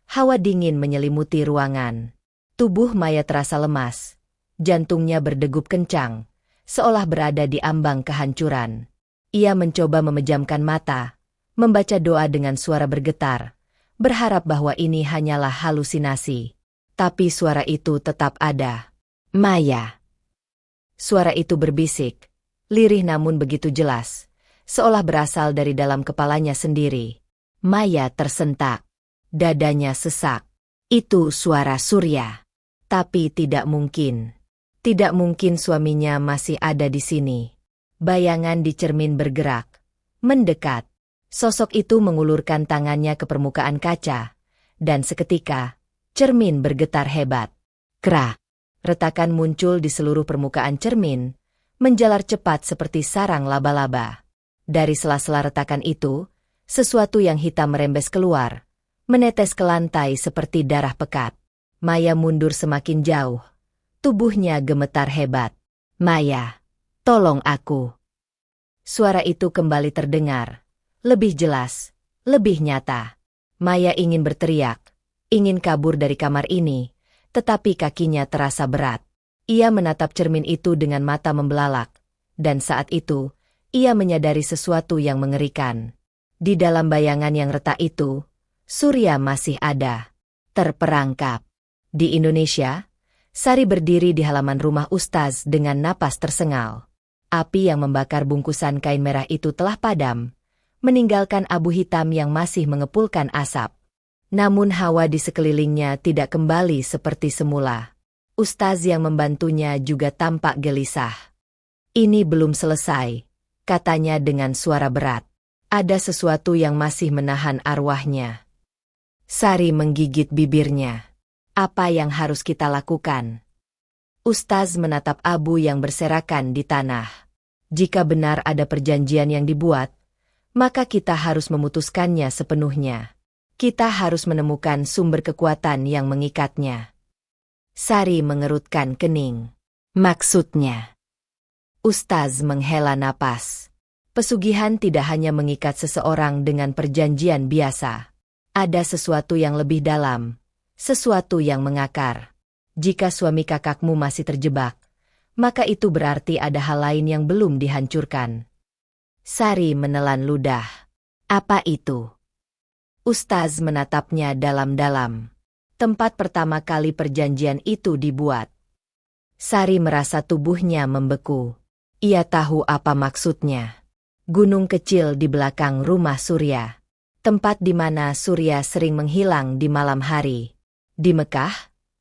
Hawa dingin menyelimuti ruangan. Tubuh Maya terasa lemas. Jantungnya berdegup kencang, seolah berada di ambang kehancuran. Ia mencoba memejamkan mata, membaca doa dengan suara bergetar, berharap bahwa ini hanyalah halusinasi. Tapi suara itu tetap ada. Maya. Suara itu berbisik, lirih namun begitu jelas, seolah berasal dari dalam kepalanya sendiri. Maya tersentak. Dadanya sesak. Itu suara Surya. Tapi tidak mungkin. Tidak mungkin suaminya masih ada di sini. Bayangan di cermin bergerak, mendekat. Sosok itu mengulurkan tangannya ke permukaan kaca, dan seketika, cermin bergetar hebat. Krak! Retakan muncul di seluruh permukaan cermin, menjalar cepat seperti sarang laba-laba. Dari sela-sela retakan itu, sesuatu yang hitam merembes keluar, menetes ke lantai seperti darah pekat. Maya mundur semakin jauh. Tubuhnya gemetar hebat. Maya, tolong aku. Suara itu kembali terdengar. Lebih jelas, lebih nyata. Maya ingin berteriak, ingin kabur dari kamar ini, tetapi kakinya terasa berat. Ia menatap cermin itu dengan mata membelalak, dan saat itu, ia menyadari sesuatu yang mengerikan. Di dalam bayangan yang retak itu, Surya masih ada, terperangkap. Di Indonesia, Sari berdiri di halaman rumah Ustaz dengan napas tersengal. Api yang membakar bungkusan kain merah itu telah padam, meninggalkan abu hitam yang masih mengepulkan asap. Namun hawa di sekelilingnya tidak kembali seperti semula. Ustaz yang membantunya juga tampak gelisah. Ini belum selesai, katanya dengan suara berat. Ada sesuatu yang masih menahan arwahnya. Sari menggigit bibirnya. Apa yang harus kita lakukan? Ustaz menatap abu yang berserakan di tanah. Jika benar ada perjanjian yang dibuat, maka kita harus memutuskannya sepenuhnya. Kita harus menemukan sumber kekuatan yang mengikatnya. Sari mengerutkan kening. Maksudnya? Ustaz menghela napas. Pesugihan tidak hanya mengikat seseorang dengan perjanjian biasa. Ada sesuatu yang lebih dalam. Sesuatu yang mengakar. Jika suami kakakmu masih terjebak, maka itu berarti ada hal lain yang belum dihancurkan. Sari menelan ludah. Apa itu? Ustaz menatapnya dalam-dalam. Tempat pertama kali perjanjian itu dibuat. Sari merasa tubuhnya membeku. Ia tahu apa maksudnya. Gunung kecil di belakang rumah Surya. Tempat di mana Surya sering menghilang di malam hari. Di Mekah,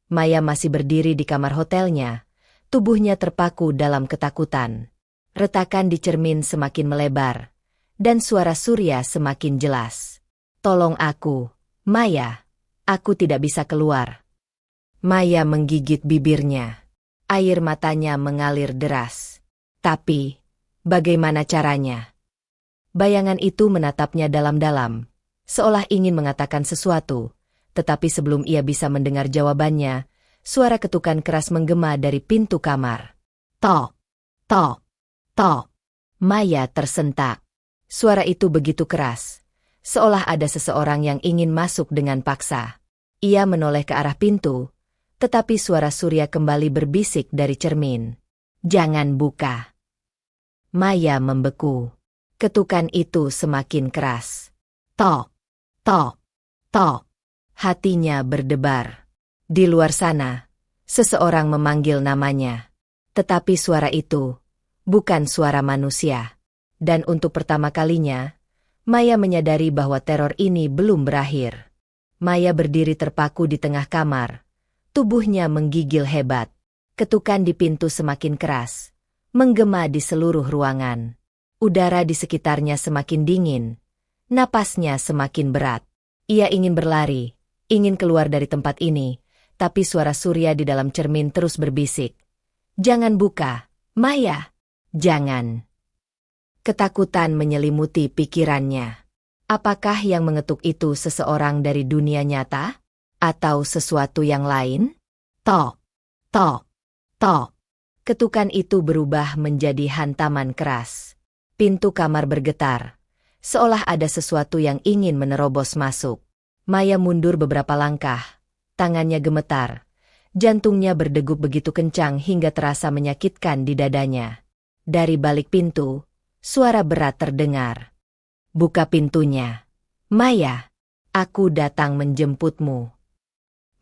Maya masih berdiri di kamar hotelnya, tubuhnya terpaku dalam ketakutan. Retakan di cermin semakin melebar, dan suara Surya semakin jelas. Tolong aku, Maya, aku tidak bisa keluar. Maya menggigit bibirnya. Air matanya mengalir deras. Tapi, bagaimana caranya? Bayangan itu menatapnya dalam-dalam, seolah ingin mengatakan sesuatu. Tetapi sebelum ia bisa mendengar jawabannya, suara ketukan keras menggema dari pintu kamar. Tok, tok, tok. Maya tersentak. Suara itu begitu keras, seolah ada seseorang yang ingin masuk dengan paksa. Ia menoleh ke arah pintu, Tetapi suara Surya kembali berbisik dari cermin. Jangan buka. Maya membeku. Ketukan itu semakin keras. Tok, tok, tok. Hatinya berdebar. Di luar sana, seseorang memanggil namanya. Tetapi suara itu bukan suara manusia. Dan untuk pertama kalinya, Maya menyadari bahwa teror ini belum berakhir. Maya berdiri terpaku di tengah kamar. Tubuhnya menggigil hebat. Ketukan di pintu semakin keras, menggema di seluruh ruangan. Udara di sekitarnya semakin dingin. Napasnya semakin berat. Ia ingin berlari, ingin keluar dari tempat ini, tapi suara Surya di dalam cermin terus berbisik. Jangan buka, Maya. Jangan. Ketakutan menyelimuti pikirannya. Apakah yang mengetuk itu seseorang dari dunia nyata? Atau sesuatu yang lain? Tok, tok, tok. Ketukan itu berubah menjadi hantaman keras. Pintu kamar bergetar, seolah ada sesuatu yang ingin menerobos masuk. Maya mundur beberapa langkah, tangannya gemetar. Jantungnya berdegup begitu kencang hingga terasa menyakitkan di dadanya. Dari balik pintu, suara berat terdengar. Buka pintunya. Maya, aku datang menjemputmu.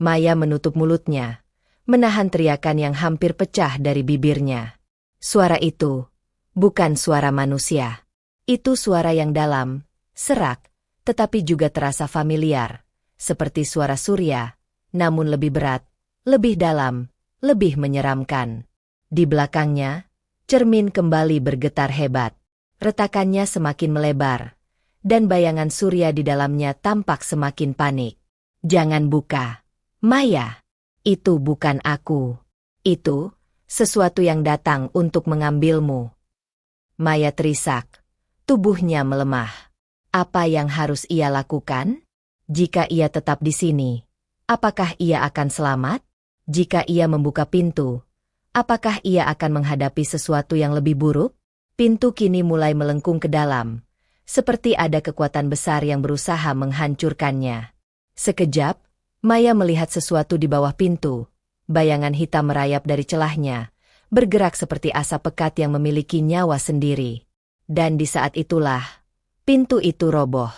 Maya menutup mulutnya, menahan teriakan yang hampir pecah dari bibirnya. Suara itu bukan suara manusia. Itu suara yang dalam, serak, tetapi juga terasa familiar. Seperti suara Surya, namun lebih berat, lebih dalam, lebih menyeramkan. Di belakangnya, cermin kembali bergetar hebat. Retakannya semakin melebar, dan bayangan Surya di dalamnya tampak semakin panik. Jangan buka, Maya. Itu bukan aku. Itu sesuatu yang datang untuk mengambilmu. Maya terisak. Tubuhnya melemah. Apa yang harus ia lakukan? Jika ia tetap di sini, apakah ia akan selamat? Jika ia membuka pintu, apakah ia akan menghadapi sesuatu yang lebih buruk? Pintu kini mulai melengkung ke dalam, seperti ada kekuatan besar yang berusaha menghancurkannya. Sekejap, Maya melihat sesuatu di bawah pintu. Bayangan hitam merayap dari celahnya, bergerak seperti asap pekat yang memiliki nyawa sendiri. Dan di saat itulah, pintu itu roboh.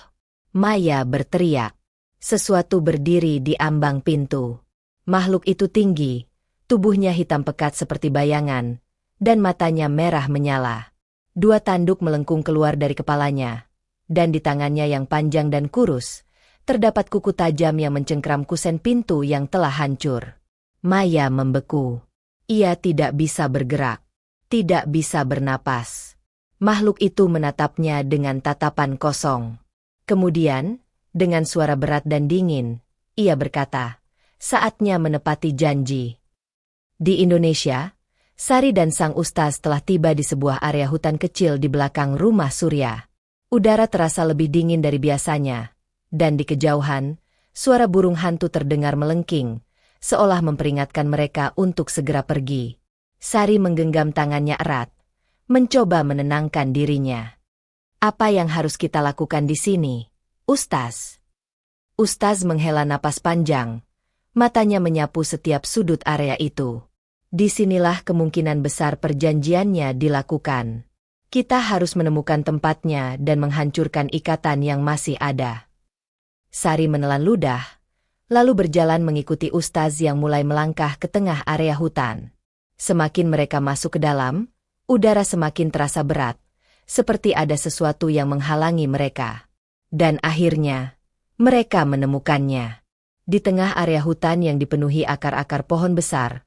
Maya berteriak. Sesuatu berdiri di ambang pintu. Makhluk itu tinggi, tubuhnya hitam pekat seperti bayangan, dan matanya merah menyala. 2 tanduk melengkung keluar dari kepalanya, dan di tangannya yang panjang dan kurus, terdapat kuku tajam yang mencengkram kusen pintu yang telah hancur. Maya membeku. Ia tidak bisa bergerak, tidak bisa bernapas. Makhluk itu menatapnya dengan tatapan kosong. Kemudian, dengan suara berat dan dingin, ia berkata, saatnya menepati janji. Di Indonesia, Sari dan sang ustaz telah tiba di sebuah area hutan kecil di belakang rumah Surya. Udara terasa lebih dingin dari biasanya, dan di kejauhan, suara burung hantu terdengar melengking, seolah memperingatkan mereka untuk segera pergi. Sari menggenggam tangannya erat, mencoba menenangkan dirinya. Apa yang harus kita lakukan di sini, Ustaz? Ustaz menghela napas panjang, matanya menyapu setiap sudut area itu. Disinilah kemungkinan besar perjanjiannya dilakukan. Kita harus menemukan tempatnya dan menghancurkan ikatan yang masih ada. Sari menelan ludah, lalu berjalan mengikuti ustaz yang mulai melangkah ke tengah area hutan. Semakin mereka masuk ke dalam, udara semakin terasa berat, seperti ada sesuatu yang menghalangi mereka. Dan akhirnya, mereka menemukannya. Di tengah area hutan yang dipenuhi akar-akar pohon besar,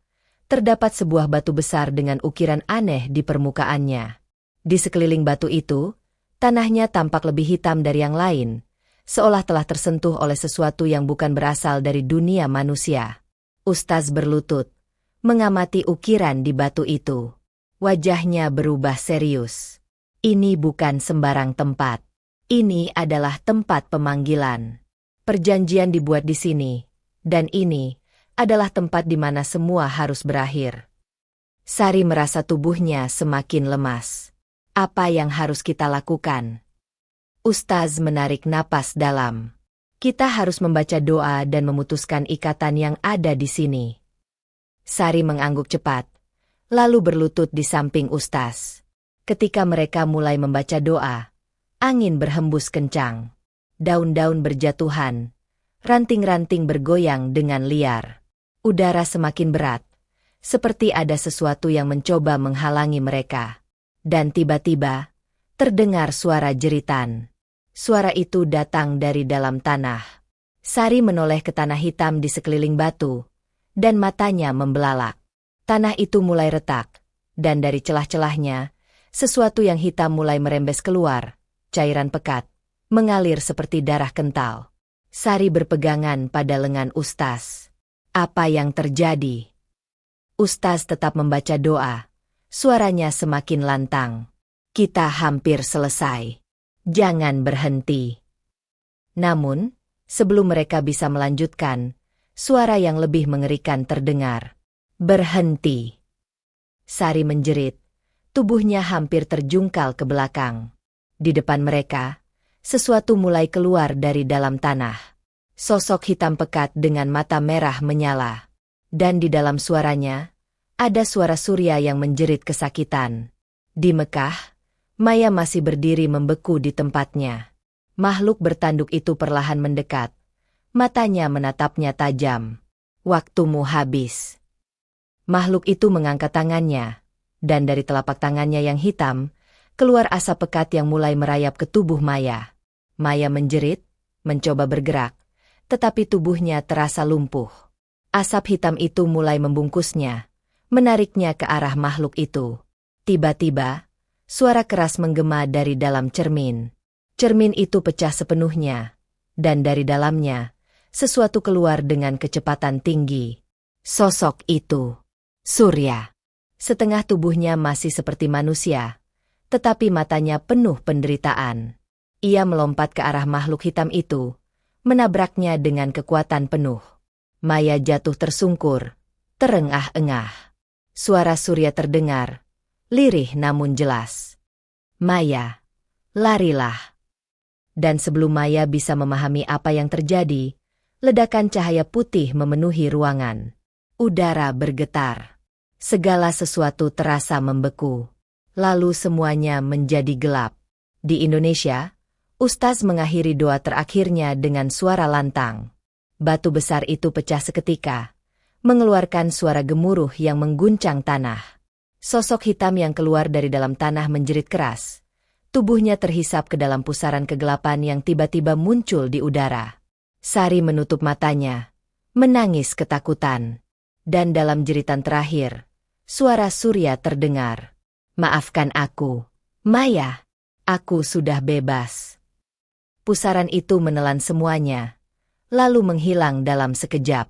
terdapat sebuah batu besar dengan ukiran aneh di permukaannya. Di sekeliling batu itu, tanahnya tampak lebih hitam dari yang lain, seolah telah tersentuh oleh sesuatu yang bukan berasal dari dunia manusia. Ustaz berlutut, mengamati ukiran di batu itu. Wajahnya berubah serius. Ini bukan sembarang tempat. Ini adalah tempat pemanggilan. Perjanjian dibuat di sini, dan ini adalah tempat di mana semua harus berakhir. Sari merasa tubuhnya semakin lemas. Apa yang harus kita lakukan? Ustaz menarik napas dalam. Kita harus membaca doa dan memutuskan ikatan yang ada di sini. Sari mengangguk cepat, lalu berlutut di samping Ustaz. Ketika mereka mulai membaca doa, angin berhembus kencang. Daun-daun berjatuhan, ranting-ranting bergoyang dengan liar. Udara semakin berat, seperti ada sesuatu yang mencoba menghalangi mereka. Dan tiba-tiba, terdengar suara jeritan. Suara itu datang dari dalam tanah. Sari menoleh ke tanah hitam di sekeliling batu, dan matanya membelalak. Tanah itu mulai retak, dan dari celah-celahnya, sesuatu yang hitam mulai merembes keluar, cairan pekat, mengalir seperti darah kental. Sari berpegangan pada lengan Ustaz. Apa yang terjadi? Ustaz tetap membaca doa. Suaranya semakin lantang. Kita hampir selesai. Jangan berhenti. Namun, sebelum mereka bisa melanjutkan, suara yang lebih mengerikan terdengar. Berhenti. Sari menjerit. Tubuhnya hampir terjungkal ke belakang. Di depan mereka, sesuatu mulai keluar dari dalam tanah. Sosok hitam pekat dengan mata merah menyala. Dan di dalam suaranya, ada suara Surya yang menjerit kesakitan. Di Mekah, Maya masih berdiri membeku di tempatnya. Makhluk bertanduk itu perlahan mendekat. Matanya menatapnya tajam. Waktumu habis. Makhluk itu mengangkat tangannya, dan dari telapak tangannya yang hitam, keluar asap pekat yang mulai merayap ke tubuh Maya. Maya menjerit, mencoba bergerak, tetapi tubuhnya terasa lumpuh. Asap hitam itu mulai membungkusnya, menariknya ke arah makhluk itu. Tiba-tiba, suara keras menggema dari dalam cermin. Cermin itu pecah sepenuhnya, dan dari dalamnya, sesuatu keluar dengan kecepatan tinggi. Sosok itu, Surya. Setengah tubuhnya masih seperti manusia, tetapi matanya penuh penderitaan. Ia melompat ke arah makhluk hitam itu, menabraknya dengan kekuatan penuh. Maya jatuh tersungkur, terengah-engah. Suara Surya terdengar, lirih namun jelas. Maya, larilah. Dan sebelum Maya bisa memahami apa yang terjadi, ledakan cahaya putih memenuhi ruangan. Udara bergetar. Segala sesuatu terasa membeku. Lalu semuanya menjadi gelap. Di Indonesia, Ustaz mengakhiri doa terakhirnya dengan suara lantang. Batu besar itu pecah seketika, mengeluarkan suara gemuruh yang mengguncang tanah. Sosok hitam yang keluar dari dalam tanah menjerit keras. Tubuhnya terhisap ke dalam pusaran kegelapan yang tiba-tiba muncul di udara. Sari menutup matanya, menangis ketakutan. Dan dalam jeritan terakhir, suara Surya terdengar. Maafkan aku, Maya. Aku sudah bebas. Pusaran itu menelan semuanya, lalu menghilang dalam sekejap.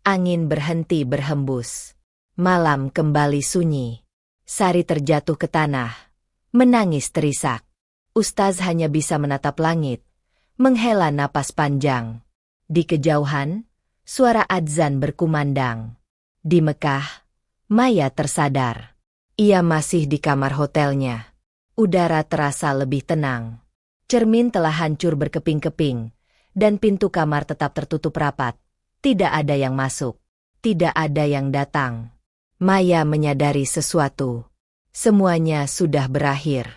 Angin berhenti berhembus. Malam kembali sunyi. Sari terjatuh ke tanah, menangis terisak. Ustaz hanya bisa menatap langit, menghela napas panjang. Di kejauhan, suara adzan berkumandang. Di Mekah, Maya tersadar. Ia masih di kamar hotelnya. Udara terasa lebih tenang. Cermin telah hancur berkeping-keping, dan pintu kamar tetap tertutup rapat. Tidak ada yang masuk. Tidak ada yang datang. Maya menyadari sesuatu. Semuanya sudah berakhir.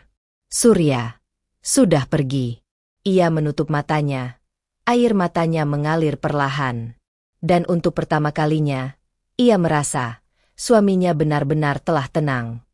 Surya sudah pergi. Ia menutup matanya. Air matanya mengalir perlahan. Dan untuk pertama kalinya, ia merasa suaminya benar-benar telah tenang.